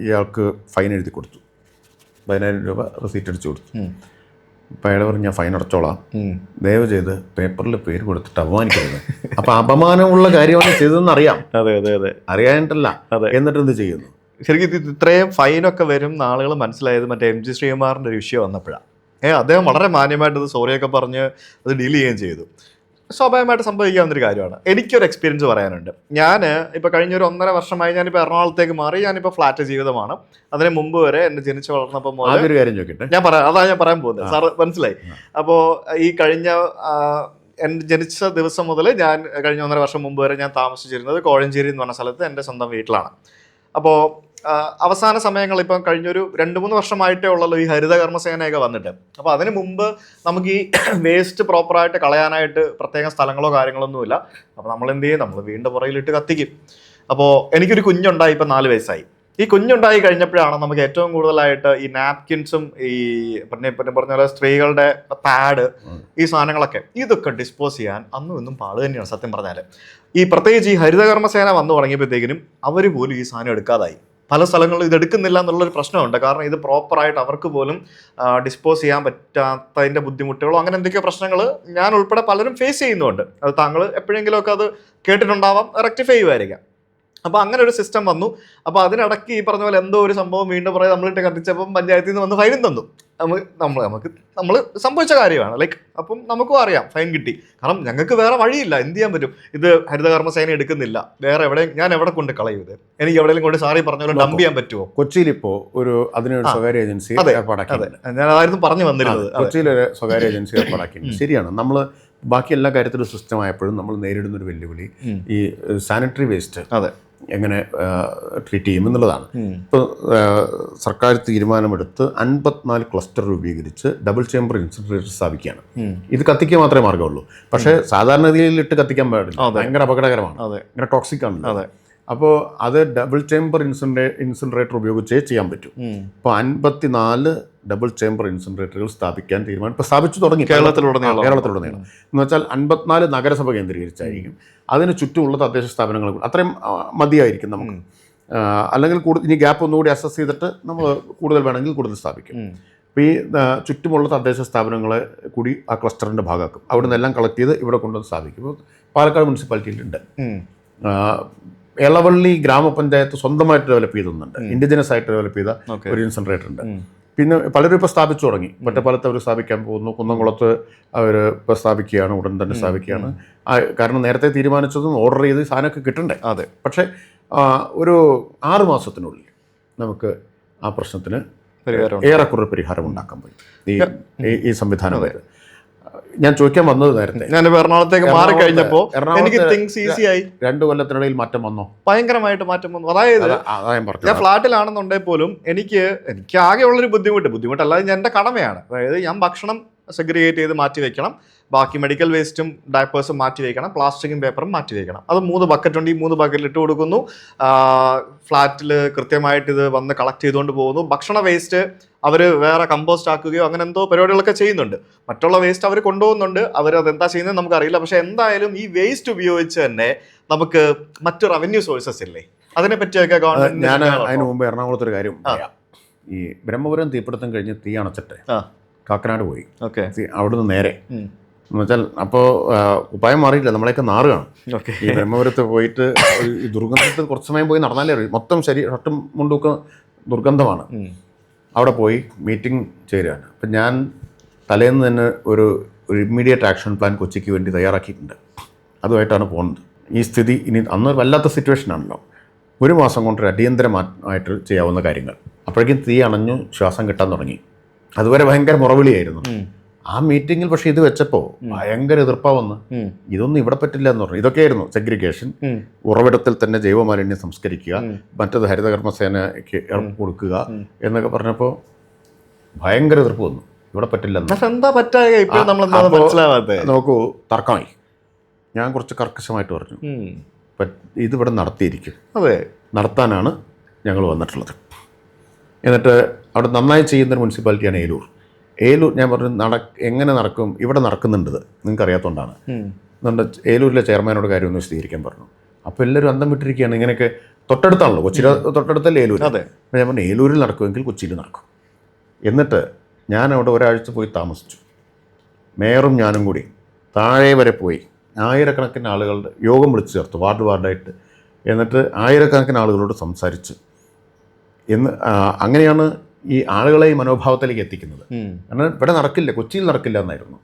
ഇയാൾക്ക് ഫൈൻ എഴുതി കൊടുത്തു. 10,000 രൂപ റെസീറ്റ് അടിച്ചു കൊടുത്തു. അപ്പോൾ അയാൾ പറഞ്ഞു, ഞാൻ ഫൈൻ അടച്ചോളാം, ദയവ് ചെയ്ത് പേപ്പറിൽ പേര് കൊടുത്തിട്ട് അപമാനിക്കരുത്. അപ്പം അപമാനമുള്ള കാര്യമാണ് ചെയ്തതെന്ന് അറിയാം. അതെ അതെ അതെ, അറിയാനിട്ടല്ല. എന്നിട്ട് എന്ത് ചെയ്യുന്നു? ശരിക്കും ഇത്രയും ഫൈനൊക്കെ വരും ആളുകൾ മനസ്സിലായത് മറ്റേ MG ശ്രീകുമാറിൻ്റെ ഒരു വിഷയം വന്നപ്പോഴാണ്. അദ്ദേഹം വളരെ മാന്യമായിട്ട് ഇത് സോറിയൊക്കെ പറഞ്ഞ് അത് ഡീൽ ചെയ്യുകയും ചെയ്തു. സ്വാഭാവികമായിട്ട് സംഭവിക്കാവുന്നൊരു കാര്യമാണ്. എനിക്കൊരു എക്സ്പീരിയൻസ് പറയാനുണ്ട്. ഞാൻ ഇപ്പോൾ കഴിഞ്ഞൊരു 1.5 വർഷമായി ഞാനിപ്പോൾ എറണാകുളത്തേക്ക് മാറി. ഞാനിപ്പോൾ ഫ്ലാറ്റ് ജീവിതമാണ്. അതിന് മുമ്പ് വരെ എന്നെ ജനിച്ച് വളർന്നപ്പോൾ ഒരു കാര്യം ചോദിക്കട്ടെ, ഞാൻ പറയാൻ പോകുന്നത്. സാർ മനസ്സിലായി. അപ്പോൾ ഈ കഴിഞ്ഞ എൻ്റെ ജനിച്ച ദിവസം മുതൽ ഞാൻ കഴിഞ്ഞ 1.5 വർഷം മുമ്പ് വരെ ഞാൻ താമസിച്ചിരുന്നത് കോഴഞ്ചേരി എന്ന് പറഞ്ഞ സ്ഥലത്ത് എൻ്റെ സ്വന്തം വീട്ടിലാണ്. അപ്പോൾ അവസാന സമയങ്ങൾ ഇപ്പം കഴിഞ്ഞൊരു 2-3 വർഷമായിട്ടേ ഉള്ളല്ലോ ഈ ഹരിത കർമ്മസേനയൊക്കെ വന്നിട്ട്. അപ്പോൾ അതിന് മുമ്പ് നമുക്ക് ഈ വേസ്റ്റ് പ്രോപ്പറായിട്ട് കളയാനായിട്ട് പ്രത്യേക സ്ഥലങ്ങളോ കാര്യങ്ങളൊന്നുമില്ല. അപ്പോൾ നമ്മൾ എന്ത് ചെയ്യും? നമ്മൾ വീടിൻ്റെ പുറകിലിട്ട് കത്തിക്കും. അപ്പോൾ എനിക്കൊരു കുഞ്ഞുണ്ടായി, ഇപ്പം 4 വയസ്സായി. ഈ കുഞ്ഞുണ്ടായി കഴിഞ്ഞപ്പോഴാണ് നമുക്ക് ഏറ്റവും കൂടുതലായിട്ട് ഈ നാപ്കിൻസും ഈ പറഞ്ഞ പോലെ സ്ത്രീകളുടെ പാഡ്, ഈ സാധനങ്ങളൊക്കെ ഇതൊക്കെ ഡിസ്പോസ് ചെയ്യാൻ അന്നും ഇന്നും പാട് തന്നെയാണ് സത്യം പറഞ്ഞാൽ. ഈ പ്രത്യേകിച്ച് ഈ ഹരിത കർമ്മസേന വന്നു തുടങ്ങിയപ്പോഴത്തേക്കിനും അവർ പോലും ഈ സാധനം എടുക്കാതായി. പല സ്ഥലങ്ങളിലും ഇത് എടുക്കുന്നില്ല എന്നുള്ളൊരു പ്രശ്നമുണ്ട്. കാരണം ഇത് പ്രോപ്പറായിട്ട് അവർക്ക് പോലും ഡിസ്പോസ് ചെയ്യാൻ പറ്റാത്തതിൻ്റെ ബുദ്ധിമുട്ടുകളോ അങ്ങനെ എന്തൊക്കെയോ പ്രശ്നങ്ങൾ ഞാൻ ഉൾപ്പെടെ പലരും ഫേസ് ചെയ്യുന്നുണ്ട്. അത് താങ്കൾ എപ്പോഴെങ്കിലുമൊക്കെ അത് കേട്ടിട്ടുണ്ടാവാം, റെക്ടിഫൈ ചെയ്യുമായിരിക്കാം. അപ്പോൾ അങ്ങനെ ഒരു സിസ്റ്റം വന്നു. അപ്പോൾ അതിനിടയ്ക്ക് ഈ പറഞ്ഞ പോലെ എന്തോ ഒരു സംഭവം വീണ്ടും പറയാം നമ്മളിട്ട് കത്തിച്ചപ്പം പഞ്ചായത്തിൽ നിന്ന് വന്ന് ഫൈനും തന്നു. നമ്മൾ സംഭവിച്ച കാര്യമാണ്. ലൈക്ക് അപ്പം നമുക്കും അറിയാം ഫൈൻ കിട്ടി. കാരണം ഞങ്ങൾക്ക് വേറെ വഴിയില്ല, എന്ത് ചെയ്യാൻ പറ്റും? ഇത് ഹരിത കർമ്മസേന എടുക്കുന്നില്ല, വേറെ ഞാൻ എവിടെ കൊണ്ട് കളയും? ഇത് എനിക്ക് എവിടെയെങ്കിലും കൊണ്ട് സാറി പറഞ്ഞ പോലെ ഡംപ് ചെയ്യാൻ പറ്റുമോ? കൊച്ചിയിലിപ്പോ അതിനൊരു സ്വകാര്യ ഏജൻസി അതെ, ഞാൻ അതായിരുന്നു പറഞ്ഞു വന്നിരുന്നത്. കൊച്ചിയിലൊരു സ്വകാര്യ ഏജൻസി ഏർപ്പാടാക്കി. ശരിയാണ്. നമ്മൾ ബാക്കി എല്ലാ കാര്യത്തിലും സിസ്റ്റമായപ്പോഴും നമ്മൾ നേരിടുന്നൊരു വെല്ലുവിളി ഈ സാനിറ്ററി വേസ്റ്റ് അതെ എങ്ങനെ ട്രീറ്റ് ചെയ്യും എന്നുള്ളതാണ്. ഇപ്പോൾ സർക്കാർ തീരുമാനമെടുത്ത് 54 ക്ലസ്റ്റർ രൂപീകരിച്ച് ഡബിൾ ചേംബർ ഇൻസിനറേറ്റർ സ്ഥാപിക്കുകയാണ്. ഇത് കത്തിക്കുക മാത്രമേ മാർഗ്ഗമുള്ളൂ. പക്ഷേ സാധാരണ രീതിയിലിട്ട് കത്തിക്കാൻ പാടില്ല, ഭയങ്കര അപകടകരമാണ്, ഭയങ്കര ടോക്സിക് ആണ്. അപ്പോൾ അത് ഡബിൾ ചേംബർ ഇൻസിനറേറ്റർ ഉപയോഗിച്ചേ ചെയ്യാൻ പറ്റും. ഇപ്പോൾ 54 ഡബിൾ ചേംബർ ഇൻസിനറേറ്ററുകൾ സ്ഥാപിക്കാൻ തീരുമാനം ഇപ്പോൾ സ്ഥാപിച്ചു തുടങ്ങി കേരളത്തിലുടനീളം. എന്ന് വെച്ചാൽ 54 നഗരസഭ കേന്ദ്രീകരിച്ചായിരിക്കും. അതിന് ചുറ്റുമുള്ള തദ്ദേശ സ്ഥാപനങ്ങൾ അത്രയും മതിയായിരിക്കും നമുക്ക്. അല്ലെങ്കിൽ ഇനി ഗ്യാപ്പ് ഒന്നുകൂടി അസസ് ചെയ്തിട്ട് നമ്മൾ കൂടുതൽ വേണമെങ്കിൽ കൂടുതൽ സ്ഥാപിക്കും. അപ്പോൾ ഈ ചുറ്റുമുള്ള തദ്ദേശ സ്ഥാപനങ്ങളെ കൂടി ആ ക്ലസ്റ്ററിൻ്റെ ഭാഗമാക്കും. അവിടെ നിന്നെല്ലാം കളക്ട് ചെയ്ത് ഇവിടെ കൊണ്ടുവന്ന് സ്ഥാപിക്കും. ഇപ്പോൾ പാലക്കാട് മുനിസിപ്പാലിറ്റിയിലുണ്ട്. എളവള്ളി ഗ്രാമപഞ്ചായത്ത് സ്വന്തമായിട്ട് ഡെവലപ്പ് ചെയ്തൊന്നുണ്ട്, ഇൻഡിജിനസ് ആയിട്ട് ഡെവലപ്പ് ചെയ്ത ഒരു ഇൻസിനറേറ്റർ ഉണ്ട്. പിന്നെ പലരും ഇപ്പോൾ സ്ഥാപിച്ചു തുടങ്ങി. ഒറ്റപ്പാലത്ത് അവർ സ്ഥാപിക്കാൻ പോകുന്നു, കുന്നംകുളത്ത് അവർ ഇപ്പോൾ സ്ഥാപിക്കുകയാണ്, ഉടൻ തന്നെ സ്ഥാപിക്കുകയാണ്. കാരണം നേരത്തെ തീരുമാനിച്ചതും ഓർഡർ ചെയ്ത് സാധനമൊക്കെ കിട്ടണ്ടേ. അതെ. പക്ഷേ ഒരു 6 മാസത്തിനുള്ളിൽ നമുക്ക് ആ പ്രശ്നത്തിന് ഏറെക്കുറെ പരിഹാരം ഉണ്ടാക്കാൻ പറ്റും ഈ സംവിധാനം. ഞാൻ ചോദിക്കാൻ വന്നത് നേരത്തെ ഞാൻ എറണാകുളത്തേക്ക് മാറി കഴിഞ്ഞപ്പോൾ എനിക്ക് തിങ്സ് ഈസി ആയി. 2 കൊല്ലത്തിനിടയിൽ മാറ്റം വന്നോ? ഭയങ്കരമായിട്ട് മാറ്റം വന്നു. അതായത് ഞാൻ ഫ്ലാറ്റിലാണെന്നുണ്ടെങ്കിൽ പോലും എനിക്ക് ആകെയുള്ളൊരു ബുദ്ധിമുട്ടല്ലാതെ ഞാൻ എൻ്റെ കടമയാണ്. അതായത് ഞാൻ ഭക്ഷണം സെഗ്രിഗേറ്റ് ചെയ്ത് മാറ്റി വെക്കണം, ബാക്കി മെഡിക്കൽ വേസ്റ്റും ഡയപ്പേഴ്സും മാറ്റി വയ്ക്കണം, പ്ലാസ്റ്റിക്കും പേപ്പറും മാറ്റി വയ്ക്കണം. അത് 3 ബക്കറ്റ് ഉണ്ട്. ഈ 3 ബക്കറ്റിൽ ഇട്ട് കൊടുക്കുന്നു. ഫ്ലാറ്റിൽ കൃത്യമായിട്ട് ഇത് വന്ന് കളക്ട് ചെയ്തുകൊണ്ട് പോകുന്നു. ഭക്ഷണ വേസ്റ്റ് അവർ വേറെ കമ്പോസ്റ്റ് ആക്കുകയോ അങ്ങനെ എന്തോ പരിപാടികളൊക്കെ ചെയ്യുന്നുണ്ട്. മറ്റുള്ള വേസ്റ്റ് അവർ കൊണ്ടുപോകുന്നുണ്ട്. അവർ അതെന്താ ചെയ്യുന്നത് നമുക്കറിയില്ല. പക്ഷേ എന്തായാലും ഈ വേസ്റ്റ് ഉപയോഗിച്ച് തന്നെ നമുക്ക് മറ്റു റവന്യൂ സോഴ്സസ് ഇല്ലേ, അതിനെ പറ്റിയൊക്കെ ഗവൺമെന്റ്. ഞാൻ അതിന് മുമ്പ് എറണാകുളത്തൊരു കാര്യം പറയാം. ഈ ബ്രഹ്മപുരം തീപിടുത്തം കഴിഞ്ഞ് തീ അണച്ചിട്ട് കാക്കനാട് പോയി. അവിടുന്ന് നേരെ എന്ന് വെച്ചാൽ അപ്പോൾ ഉപായം മാറിയില്ല, നമ്മളെയൊക്കെ നാറുകയാണ്. ഈ ബ്രഹ്മപുരത്ത് പോയിട്ട് ഈ ദുർഗന്ധത്തിൽ കുറച്ച് സമയം പോയി നടന്നാലേ അറിയും. മൊത്തം ഷർട്ടും മുണ്ടുമൊക്കെ ദുർഗന്ധമാണ്. അവിടെ പോയി മീറ്റിംഗ് ചേരുകയാണ്. അപ്പം ഞാൻ തലേന്ന് തന്നെ ഒരു ഇമ്മീഡിയറ്റ് ആക്ഷൻ പ്ലാൻ കൊച്ചിക്ക് വേണ്ടി തയ്യാറാക്കിയിട്ടുണ്ട്. അതുമായിട്ടാണ് പോകുന്നത്. ഈ സ്ഥിതി ഇനി അന്ന് വല്ലാത്ത സിറ്റുവേഷനാണല്ലോ. 1 മാസം കൊണ്ട് അടിയന്തരമായിട്ട് ചെയ്യാവുന്ന കാര്യങ്ങൾ. അപ്പോഴേക്കും തീ അണഞ്ഞു, ശ്വാസം കിട്ടാൻ തുടങ്ങി. അതുവരെ ഭയങ്കര മുറവിളിയായിരുന്നു. ആ മീറ്റിങ്ങിൽ പക്ഷേ ഇത് വെച്ചപ്പോൾ ഭയങ്കര എതിർപ്പാവന്ന്. ഇതൊന്നും ഇവിടെ പറ്റില്ല എന്ന് പറഞ്ഞു. ഇതൊക്കെയായിരുന്നു സെഗ്രിഗേഷൻ, ഉറവിടത്തിൽ തന്നെ ജൈവമാലിന്യം സംസ്കരിക്കുക, മറ്റത് ഹരിതകർമ്മസേനയ്ക്ക് കൊടുക്കുക എന്നൊക്കെ പറഞ്ഞപ്പോൾ ഭയങ്കര എതിർപ്പ് വന്നു. ഇവിടെ പറ്റില്ല. നോക്കൂ, തർക്കമായി. ഞാൻ കുറച്ച് കർക്കശമായിട്ട് പറഞ്ഞു, ഇതിവിടെ നടത്തിയിരിക്കും, അതെ നടത്താനാണ് ഞങ്ങൾ വന്നിട്ടുള്ളത്. എന്നിട്ട് അവിടെ നന്നായി ചെയ്യുന്നൊരു മുനിസിപ്പാലിറ്റിയാണ് ഏലൂർ. ഞാൻ പറഞ്ഞു എങ്ങനെ നടക്കും, ഇവിടെ നടക്കുന്നുണ്ട്, നിങ്ങൾക്ക് അറിയാത്തതുകൊണ്ടാണ്. അതുകൊണ്ട് ഏലൂരിലെ ചെയർമാനോട് കാര്യം ഒന്ന് വിശദീകരിക്കാൻ പറഞ്ഞു. അപ്പോൾ എല്ലാവരും അന്തം വിട്ടിരിക്കുകയാണ്. ഇങ്ങനെയൊക്കെ തൊട്ടടുത്താണല്ലോ, കൊച്ചിയിൽ തൊട്ടടുത്തല്ലേ ഏലൂർ. അപ്പോൾ ഞാൻ പറഞ്ഞു ഏലൂരിൽ നടക്കുമെങ്കിൽ കൊച്ചിയിൽ നടക്കും. എന്നിട്ട് ഞാൻ അവിടെ ഒരാഴ്ച പോയി താമസിച്ചു. മേയറും ഞാനും കൂടി താഴെ വരെ പോയി ആയിരക്കണക്കിന് ആളുകളുടെ യോഗം വിളിച്ചു ചേർത്തു, വാർഡായിട്ട്. എന്നിട്ട് ആയിരക്കണക്കിന് ആളുകളോട് സംസാരിച്ച് അങ്ങനെയാണ് ഈ ആളുകളെ ഈ മനോഭാവത്തിലേക്ക് എത്തിക്കുന്നത്. കാരണം ഇവിടെ നടക്കില്ല, കൊച്ചിയിൽ നടക്കില്ല എന്നായിരുന്നു.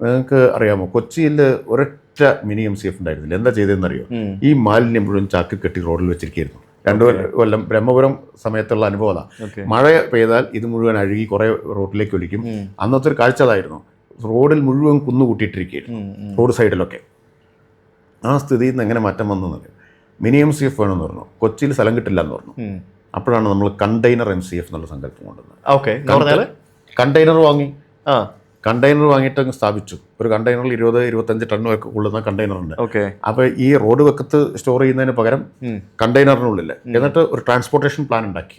നിങ്ങൾക്ക് അറിയാമോ, കൊച്ചിയിൽ ഒരൊറ്റ മിനി MCF ഉണ്ടായിരുന്നില്ല. എന്താ ചെയ്തതെന്നറിയോ? ഈ മാലിന്യം മുഴുവൻ ചാക്കിൽ കെട്ടി റോഡിൽ വെച്ചിരിക്കുകയായിരുന്നു. 2 കൊല്ലം ബ്രഹ്മപുരം സമയത്തുള്ള അനുഭവമാണ്. മഴ പെയ്താൽ ഇത് മുഴുവൻ അഴുകി കുറേ റോഡിലേക്ക് ഒലിക്കും. അന്നത്തെ ഒരു കാഴ്ച അതായിരുന്നു. റോഡിൽ മുഴുവൻ കുന്നുകൂട്ടിയിട്ടിരിക്കുകയായിരുന്നു, റോഡ് സൈഡിലൊക്കെ. ആ സ്ഥിതിയിൽ നിന്ന് എങ്ങനെ മാറ്റം വന്നെന്നറിയോ? മിനി MCF വേണമെന്ന് പറഞ്ഞു. കൊച്ചിയിൽ സ്ഥലം കിട്ടില്ല എന്ന് പറഞ്ഞു. അപ്പോഴാണ് നമ്മൾ കണ്ടെയ്നർ MCF എന്നുള്ള സങ്കല്പം കൊണ്ടുവന്നത്. കണ്ടെയ്നർ വാങ്ങിയിട്ട് അങ്ങ് സ്ഥാപിച്ചു. ഒരു കണ്ടെയ്നറിൽ 20-25 ടൺ ഒക്കെ കൊള്ളുന്ന കണ്ടെയ്നറുണ്ട്. അപ്പോൾ ഈ റോഡ് വെക്കത്ത് സ്റ്റോർ ചെയ്യുന്നതിന് പകരം കണ്ടെയ്നറിനുള്ളിൽ എന്നിട്ട് ഒരു ട്രാൻസ്പോർട്ടേഷൻ പ്ലാൻ ഉണ്ടാക്കി.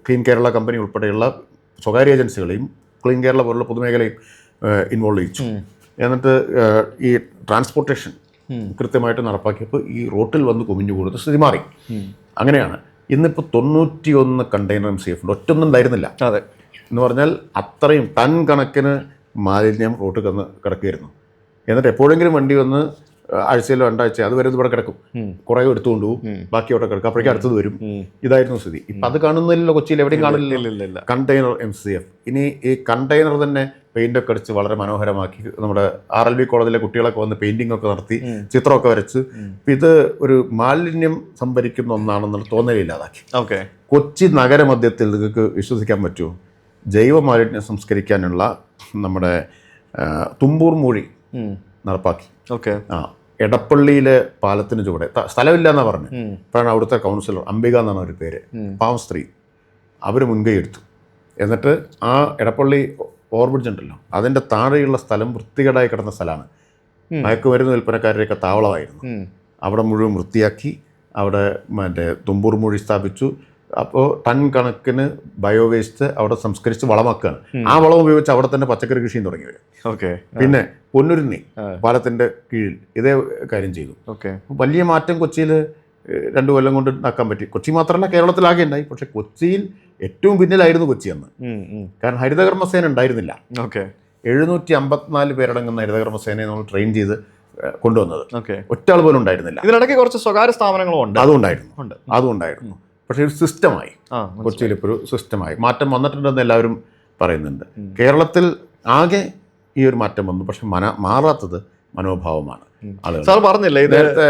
ക്ലീൻ കേരള കമ്പനി ഉൾപ്പെടെയുള്ള സ്വകാര്യ ഏജൻസികളെയും ക്ലീൻ കേരള പോലുള്ള പൊതുമേഖലയും ഇൻവോൾവ് ചെയ്യിച്ചു. എന്നിട്ട് ഈ ട്രാൻസ്പോർട്ടേഷൻ കൃത്യമായിട്ട് നടപ്പാക്കിയപ്പോൾ ഈ റോട്ടിൽ വന്ന് കുമിഞ്ഞു കൂടുന്ന സ്ഥിതി മാറി. അങ്ങനെയാണ് ഇന്നിപ്പോൾ 91 കണ്ടെയ്നർ MCF ഉണ്ട്. ഒറ്റൊന്നും ഉണ്ടായിരുന്നില്ല. അതെ, എന്ന് പറഞ്ഞാൽ അത്രയും ടൺ കണക്കിന് മാലിന്യം റോട്ടിൽ കിടക്കുകയായിരുന്നു. എന്നിട്ട് എപ്പോഴെങ്കിലും വണ്ടി വന്ന് ആഴ്ചയിലോ 2 ആഴ്ച അതുവരെ ഇവിടെ കിടക്കും, കുറേ എടുത്തുകൊണ്ട് പോകും, ബാക്കി അവിടെ കിടക്കും, അപ്പോഴേക്കും അടുത്തത് വരും. ഇതായിരുന്നു സ്ഥിതി. ഇപ്പം അത് കാണുന്നില്ലല്ലോ, കൊച്ചിയിൽ എവിടെയും കാണില്ല കണ്ടെയ്നർ MCF. ഇനി ഈ കണ്ടെയ്നർ തന്നെ പെയിൻ്റൊക്കെ അടിച്ച് വളരെ മനോഹരമാക്കി നമ്മുടെ RLB കോളേജിലെ കുട്ടികളൊക്കെ വന്ന് പെയിൻറ്റിംഗ് ഒക്കെ നടത്തി ചിത്രമൊക്കെ വരച്ച് ഇത് ഒരു മാലിന്യം സംഭരിക്കുന്ന ഒന്നാണെന്നുള്ള തോന്നലില്ലാതാക്കി. കൊച്ചി നഗരമധ്യത്തിൽ നിങ്ങൾക്ക് വിശ്വസിക്കാൻ പറ്റുമോ? ജൈവ മാലിന്യം സംസ്കരിക്കാനുള്ള നമ്മുടെ തുമ്പൂർ മൂഴി നടപ്പാക്കി. ഓക്കെ. എടപ്പള്ളിയിലെ പാലത്തിന് ചുവടെ സ്ഥലമില്ല എന്നാണ് പറഞ്ഞത്. അപ്പോഴാണ് അവിടുത്തെ കൗൺസിലർ അംബിക എന്നാണ് ഒരു പേര്, പാവം സ്ത്രീ, അവർ മുൻകൈ എടുത്തു. എന്നിട്ട് ആ എടപ്പള്ളി ഓവർബ്രിഡ്ജ് ഉണ്ടല്ലോ, അതിൻ്റെ താഴെയുള്ള സ്ഥലം വൃത്തികേടായി കിടന്ന സ്ഥലമാണ്. മയക്കുമരുന്ന് വിൽപ്പനക്കാരുടെയൊക്കെ താവളമായിരുന്നു. അവിടെ മുഴുവൻ വൃത്തിയാക്കി, അവിടെ തുമ്പൂർ മൊഴി സ്ഥാപിച്ചു. അപ്പോൾ ടൺ കണക്കിന് ബയോവേസ്റ്റ് അവിടെ സംസ്കരിച്ച് വളമാക്കുകയാണ്. ആ വളം ഉപയോഗിച്ച് അവിടെ തന്നെ പച്ചക്കറി കൃഷിയും തുടങ്ങി വരും. ഓക്കെ. പിന്നെ പൊന്നുരുന്നി പാലത്തിൻ്റെ കീഴിൽ ഇതേ കാര്യം ചെയ്തു. വലിയ മാറ്റം കൊച്ചിയിൽ 2 കൊല്ലം കൊണ്ട് ഉണ്ടാക്കാൻ പറ്റി. കൊച്ചി മാത്രമല്ല, കേരളത്തിലാകെ ഉണ്ടായി. പക്ഷെ കൊച്ചിയിൽ ഏറ്റവും പിന്നിലായിരുന്നു കൊച്ചി അന്ന്. കാരണം ഹരിതകർമ്മസേന ഉണ്ടായിരുന്നില്ല. 754 പേരടങ്ങുന്ന ഹരിതകർമ്മസേനയെ നമ്മൾ ട്രെയിൻ ചെയ്ത് കൊണ്ടുവന്നത്. ഒറ്റാൾ പോലും ഉണ്ടായിരുന്നില്ല. ഇതിനിടയ്ക്ക് കുറച്ച് സ്വകാര്യ സ്ഥാപനങ്ങളും ഉണ്ട്. അതുണ്ടായിരുന്നു. പക്ഷേ ഒരു സിസ്റ്റമായി, കൊച്ചിയിൽ ഇപ്പോൾ ഒരു സിസ്റ്റമായി മാറ്റം വന്നിട്ടുണ്ടെന്ന് എല്ലാവരും പറയുന്നുണ്ട്. കേരളത്തിൽ ആകെ ഈ ഒരു മാറ്റം വന്നു. പക്ഷെ മാറാത്തത് മനോഭാവമാണ്. സാർ പറഞ്ഞില്ലേ നേരത്തെ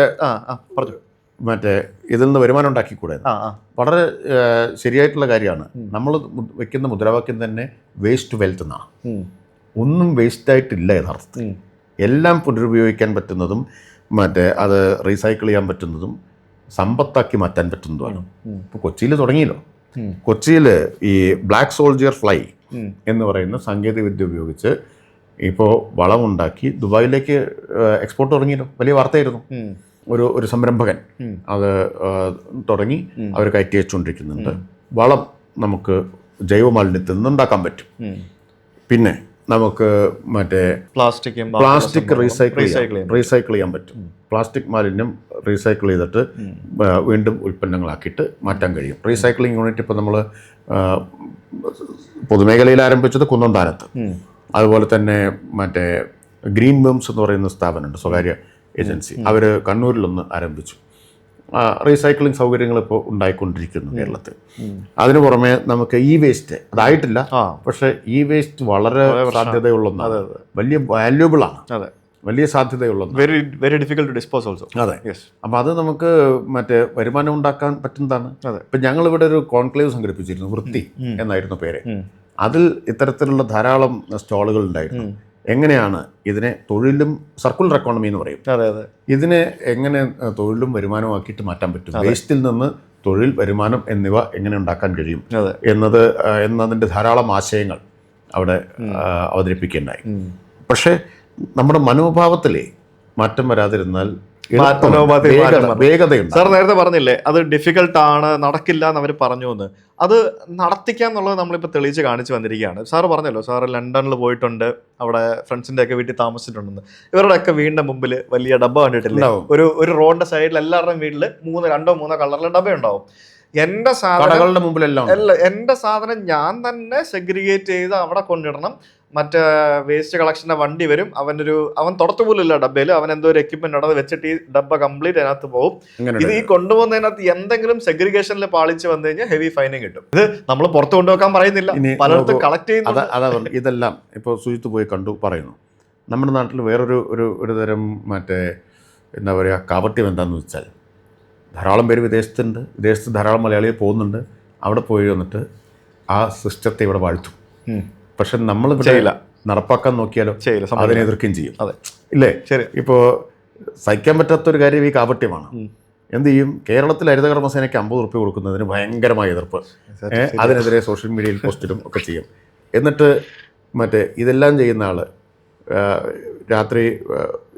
ഇതിൽ നിന്ന് വരുമാനം ഉണ്ടാക്കിക്കൂടെ? വളരെ ശരിയായിട്ടുള്ള കാര്യമാണ്. നമ്മൾ വെക്കുന്ന മുദ്രാവാക്യം തന്നെ വേസ്റ്റ് വെൽത്ത് എന്നാണ്. ഒന്നും വേസ്റ്റായിട്ടില്ല യഥാർത്ഥത്തിൽ. എല്ലാം പുനരുപയോഗിക്കാൻ പറ്റുന്നതും അത് റീസൈക്കിൾ ചെയ്യാൻ പറ്റുന്നതും സമ്പത്താക്കി മാറ്റാൻ പറ്റുന്നതുമാണ്. ഇപ്പോൾ കൊച്ചിയിൽ തുടങ്ങിയല്ലോ. കൊച്ചിയിൽ ഈ ബ്ലാക്ക് സോൾജിയർ ഫ്ലൈ എന്ന് പറയുന്ന സാങ്കേതിക വിദ്യ ഉപയോഗിച്ച് ഇപ്പോൾ വളമുണ്ടാക്കി ദുബായിലേക്ക് എക്സ്പോർട്ട് തുടങ്ങിയല്ലോ. വലിയ വാർത്തയായിരുന്നു. ഒരു സംരംഭകൻ അത് തുടങ്ങി അവർ കയറ്റി വെച്ചുകൊണ്ടിരിക്കുന്നുണ്ട്. വളം നമുക്ക് ജൈവമാലിന്യത്തിൽ നിന്ന് ഉണ്ടാക്കാൻ പറ്റും. പിന്നെ നമുക്ക് പ്ലാസ്റ്റിക് റീസൈക്കിൾ ചെയ്യാൻ പറ്റും. പ്ലാസ്റ്റിക് മാലിന്യം റീസൈക്കിൾ ചെയ്തിട്ട് വീണ്ടും ഉൽപ്പന്നങ്ങളാക്കിയിട്ട് മാറ്റാൻ കഴിയും. റീസൈക്ലിംഗ് യൂണിറ്റ് ഇപ്പോൾ നമ്മൾ പൊതുമേഖലയിൽ ആരംഭിച്ചത് കുന്നന്താനത്ത്. അതുപോലെ തന്നെ ഗ്രീൻ ബംസ് എന്ന് പറയുന്ന സ്ഥാപനമുണ്ട്, സ്വകാര്യ ഏജൻസി. അവർ കണ്ണൂരിലൊന്ന് ആരംഭിച്ചു. റീസൈക്ലിംഗ് സൗകര്യങ്ങൾ ഇപ്പോൾ ഉണ്ടായിക്കൊണ്ടിരിക്കുന്നു കേരളത്തിൽ. അതിനു പുറമെ നമുക്ക് ഇ വേസ്റ്റ് അതായിട്ടില്ല, പക്ഷേ ഇ വേസ്റ്റ് വളരെ സാധ്യതയുള്ള ഒന്നാണ്. വലിയ വാല്യൂബിളാണ്, വലിയ സാധ്യതയുള്ള very difficult to dispose also. അതെ. അപ്പം അത് നമുക്ക് വരുമാനം ഉണ്ടാക്കാൻ പറ്റുന്നതാണ്. ഇപ്പം ഞങ്ങളിവിടെ ഒരു കോൺക്ലേവ് സംഘടിപ്പിച്ചിരുന്നു, വൃത്തി എന്നായിരുന്നു പേര്. അതിൽ ഇത്തരത്തിലുള്ള ധാരാളം സ്റ്റാളുകൾ ഉണ്ടായിരുന്നു. എങ്ങനെയാണ് ഇതിനെ തൊഴിലും, സർക്കുലർ എക്കോണമി എന്ന് പറയും, ഇതിനെ എങ്ങനെ തൊഴിലും വരുമാനമാക്കിയിട്ട് മാറ്റാൻ പറ്റും, വേസ്റ്റിൽ നിന്ന് തൊഴിൽ, വരുമാനം എന്നിവ എങ്ങനെ ഉണ്ടാക്കാൻ കഴിയും എന്നതിൻ്റെ ധാരാളം ആശയങ്ങൾ അവിടെ അവതരിപ്പിക്കുകയുണ്ടായി. പക്ഷേ നമ്മുടെ മനോഭാവത്തിലെ മാറ്റം വരാതിരുന്നാൽ വേഗതയുണ്ട്. സാർ നേരത്തെ പറഞ്ഞില്ലേ അത് ഡിഫിക്കൽട്ടാണ്, നടക്കില്ല എന്ന് അവർ പറഞ്ഞു എന്ന്. അത് നടത്തിക്കാന്നുള്ളത് നമ്മളിപ്പോൾ തെളിയിച്ച് കാണിച്ചു വന്നിരിക്കുകയാണ്. സാറ് പറഞ്ഞല്ലോ, സാറ് ലണ്ടനിൽ പോയിട്ടുണ്ട്, അവിടെ ഫ്രണ്ട്സിൻ്റെ ഒക്കെ വീട്ടിൽ താമസിച്ചിട്ടുണ്ടെന്ന്. ഇവരുടെയൊക്കെ വീടിൻ്റെ മുമ്പിൽ വലിയ ഡബ്ബ കണ്ടിട്ടില്ല? ഒരു റോഡിന്റെ സൈഡിൽ എല്ലാവരുടെയും വീട്ടിൽ 2-3 കളറിലെ ഡബ്ബ ഉണ്ടാവും. എൻ്റെ സാധനം ഞാൻ തന്നെ സെഗ്രിഗേറ്റ് ചെയ്ത് അവിടെ കൊണ്ടിടണം. മറ്റേ വേസ്റ്റ് കളക്ഷൻ്റെ വണ്ടി വരും, അവൻ തുടത്തുപോലില്ല ഡബ്ബയിൽ, അവൻ എന്തോ ഒരു എക്യുപ്മെന്റ് അവിടെ വെച്ചിട്ട് ഈ ഡബ്ബ കംപ്ലീറ്റ് അതിനകത്ത് പോകും. ഇത് ഈ കൊണ്ടുപോകുന്നതിനകത്ത് എന്തെങ്കിലും സെഗ്രിഗേഷനിൽ പാളിച്ച് വന്നു കഴിഞ്ഞാൽ ഹെവി ഫൈനും കിട്ടും. ഇത് നമ്മൾ പുറത്ത് കൊണ്ടുവെക്കാൻ പറയുന്നില്ല, പലയിടത്തും കളക്ട് ചെയ്യുന്നു. ഇതെല്ലാം ഇപ്പോൾ സുജിത്ത് പോയി കണ്ടു പറയുന്നു. നമ്മുടെ നാട്ടിൽ വേറൊരു തരം എന്താ പറയുക കാപട്യം എന്താണെന്ന് വെച്ചാൽ, ധാരാളം പേര് വിദേശത്ത് ധാരാളം മലയാളികൾ പോകുന്നുണ്ട്. അവിടെ പോയി വന്നിട്ട് ആ സിസ്റ്റത്തെ ഇവിടെ വാഴ്ത്തും. പക്ഷെ നമ്മൾ നടപ്പാക്കാൻ നോക്കിയാലോ അതിനെ എതിർക്കുകയും ചെയ്യും. ഇല്ലേ? ഇപ്പോൾ സഹിക്കാൻ പറ്റാത്തൊരു കാര്യം ഈ കാപട്യമാണ്. എന്ത് ചെയ്യും? കേരളത്തിൽ ഹരിതകർമ്മസേനയ്ക്ക് 50 ഉറുപ്പിക കൊടുക്കുന്നതിന് ഭയങ്കരമായ എതിർപ്പ്, അതിനെതിരെ സോഷ്യൽ മീഡിയയിൽ പോസ്റ്റിടും ഒക്കെ ചെയ്യും. എന്നിട്ട് ഇതെല്ലാം ചെയ്യുന്ന ആൾ രാത്രി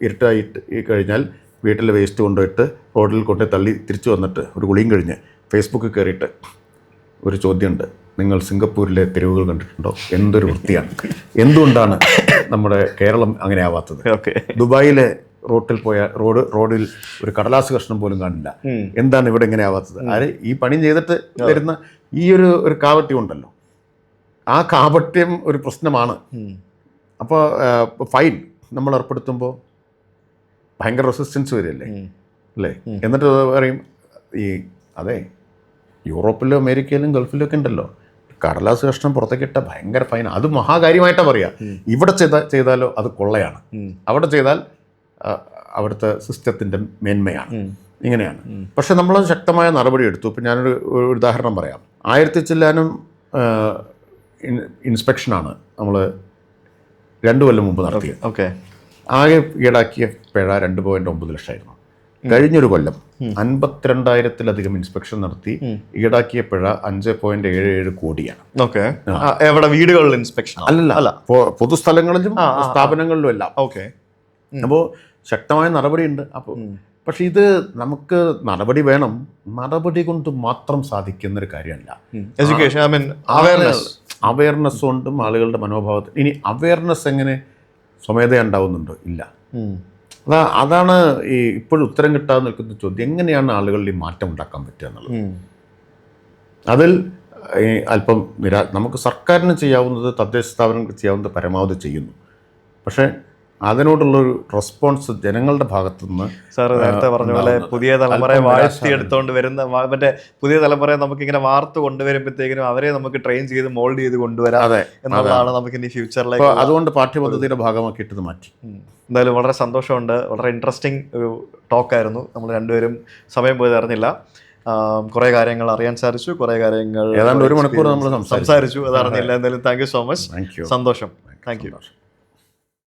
ഇരുട്ടായിട്ട് കഴിഞ്ഞാൽ വീട്ടിൽ വേസ്റ്റ് കൊണ്ടുപോയിട്ട് റോഡിൽ കൊണ്ട് തള്ളി തിരിച്ചു വന്നിട്ട് ഒരു കുളിയും കഴിഞ്ഞ് ഫേസ്ബുക്കിൽ കയറിയിട്ട് ഒരു ചോദ്യമുണ്ട്, നിങ്ങൾ സിംഗപ്പൂരിലെ തെരുവുകൾ കണ്ടിട്ടുണ്ടോ? എന്തൊരു വൃത്തിയാണ്, എന്തുകൊണ്ടാണ് നമ്മുടെ കേരളം അങ്ങനെ ആവാത്തത്? ദുബായിലെ റോഡിൽ റോഡിൽ ഒരു കടലാസ് കഷ്ണം പോലും കാണില്ല, എന്താണ് ഇവിടെ ഇങ്ങനെ ആവാത്തത്? ഈ പണി ചെയ്തിട്ട് വരുന്ന ഈ ഒരു കാപട്യം ഉണ്ടല്ലോ, ആ കാപട്യം ഒരു പ്രശ്നമാണ്. അപ്പോൾ ഫൈൻ നമ്മൾ ഏർപ്പെടുത്തുമ്പോൾ ഭയങ്കര റെസിസ്റ്റൻസ് വരില്ലേ, അല്ലേ? എന്നിട്ട് പറയും അതെ യൂറോപ്പിലും അമേരിക്കയിലും ഗൾഫിലും ഒക്കെ ഉണ്ടല്ലോ, കടലാസ് കഷ്ണം പുറത്തേക്കിട്ട ഭയങ്കര ഫൈൻ, അത് മഹാകാര്യമായിട്ടാണ് പറയുക. ഇവിടെ ചെയ്താലോ അത് കൊള്ളയാണ്, അവിടെ ചെയ്താൽ അവിടുത്തെ സിസ്റ്റത്തിൻ്റെ മേന്മയാണ്. ഇങ്ങനെയാണ്. പക്ഷെ നമ്മൾ ശക്തമായ നടപടി എടുത്തു. ഇപ്പം ഞാനൊരു ഉദാഹരണം പറയാം. 1000 ചില്ലാനും ഇൻസ്പെക്ഷനാണ് നമ്മൾ 2 കൊല്ലം മുമ്പ് നടത്തിയത്. ആകെ ഈടാക്കിയ പിഴ 2.9 ലക്ഷമായിരുന്നു. കഴിഞ്ഞൊരു കൊല്ലം 52,000-ലധികം ഇൻസ്പെക്ഷൻ നടത്തി ഈടാക്കിയ പിഴ 5.77 കോടിയാണ്. ഓക്കെ, എവിടെ വീടുകളിൽ ഇൻസ്പെക്ഷൻ? അല്ല, പൊതുസ്ഥലങ്ങളിലും സ്ഥാപനങ്ങളിലും എല്ലാം. ഓക്കെ, അപ്പോൾ ശക്തമായ നടപടിയുണ്ട്. അപ്പോൾ പക്ഷെ ഇത് നമുക്ക് നടപടി വേണം, നടപടി കൊണ്ട് മാത്രം സാധിക്കുന്നൊരു കാര്യമല്ല. എഡ്യൂക്കേഷൻ, അവയർനെസ് കൊണ്ടും ആളുകളുടെ മനോഭാവത്തിൽ. ഇനി അവയർനെസ് എങ്ങനെ സ്വമേധയാ ഉണ്ടാവുന്നുണ്ടോ? ഇല്ല. അതാണ് ഈ ഇപ്പോഴും ഉത്തരം കിട്ടാതെ നിൽക്കുന്ന ചോദ്യം. എങ്ങനെയാണ് ആളുകളിൽ ഈ മാറ്റം ഉണ്ടാക്കാൻ പറ്റുക എന്നുള്ളത്. അതിൽ അല്പം നമുക്ക് സർക്കാരിന് ചെയ്യാവുന്നത്, തദ്ദേശ സ്ഥാപനങ്ങൾക്ക് ചെയ്യാവുന്നത് പരമാവധി ചെയ്യുന്നു. പക്ഷേ അതിനോടുള്ളൊരു റെസ്പോൺസ് ജനങ്ങളുടെ ഭാഗത്തു നിന്ന്, സാർ നേരത്തെ പറഞ്ഞ പോലെ പുതിയ തലമുറയെ വാഴ്ത്തിയെടുത്തോണ്ട് വരുന്ന മറ്റേ പുതിയ തലമുറയെ നമുക്കിങ്ങനെ വാർത്ത് കൊണ്ടുവരുമ്പോഴത്തേക്കിനും അവരെ നമുക്ക് ട്രെയിൻ ചെയ്ത് മോൾഡ് ചെയ്ത് കൊണ്ടുവരാം എന്നുള്ളതാണ് നമുക്ക് ഇനി ഫ്യൂച്ചറിലേക്ക്. അതുകൊണ്ട് പാഠ്യപദ്ധതിയുടെ ഭാഗമാക്കിയിട്ട് മാറ്റി. എന്തായാലും വളരെ സന്തോഷമുണ്ട്. വളരെ ഇൻട്രസ്റ്റിംഗ് ഒരു ടോക്കായിരുന്നു. നമ്മൾ രണ്ടുപേരും സമയം പോയത് അറിഞ്ഞില്ല. കുറേ കാര്യങ്ങൾ അറിയാൻ സാധിച്ചു, കുറേ കാര്യങ്ങൾ ഏതാണ്ട് 1 മണിക്കൂർ നമ്മൾ സംസാരിച്ചു, അത് അറിഞ്ഞില്ല. എന്തായാലും താങ്ക് യു സോ മച്ച്. സന്തോഷം. Thank you.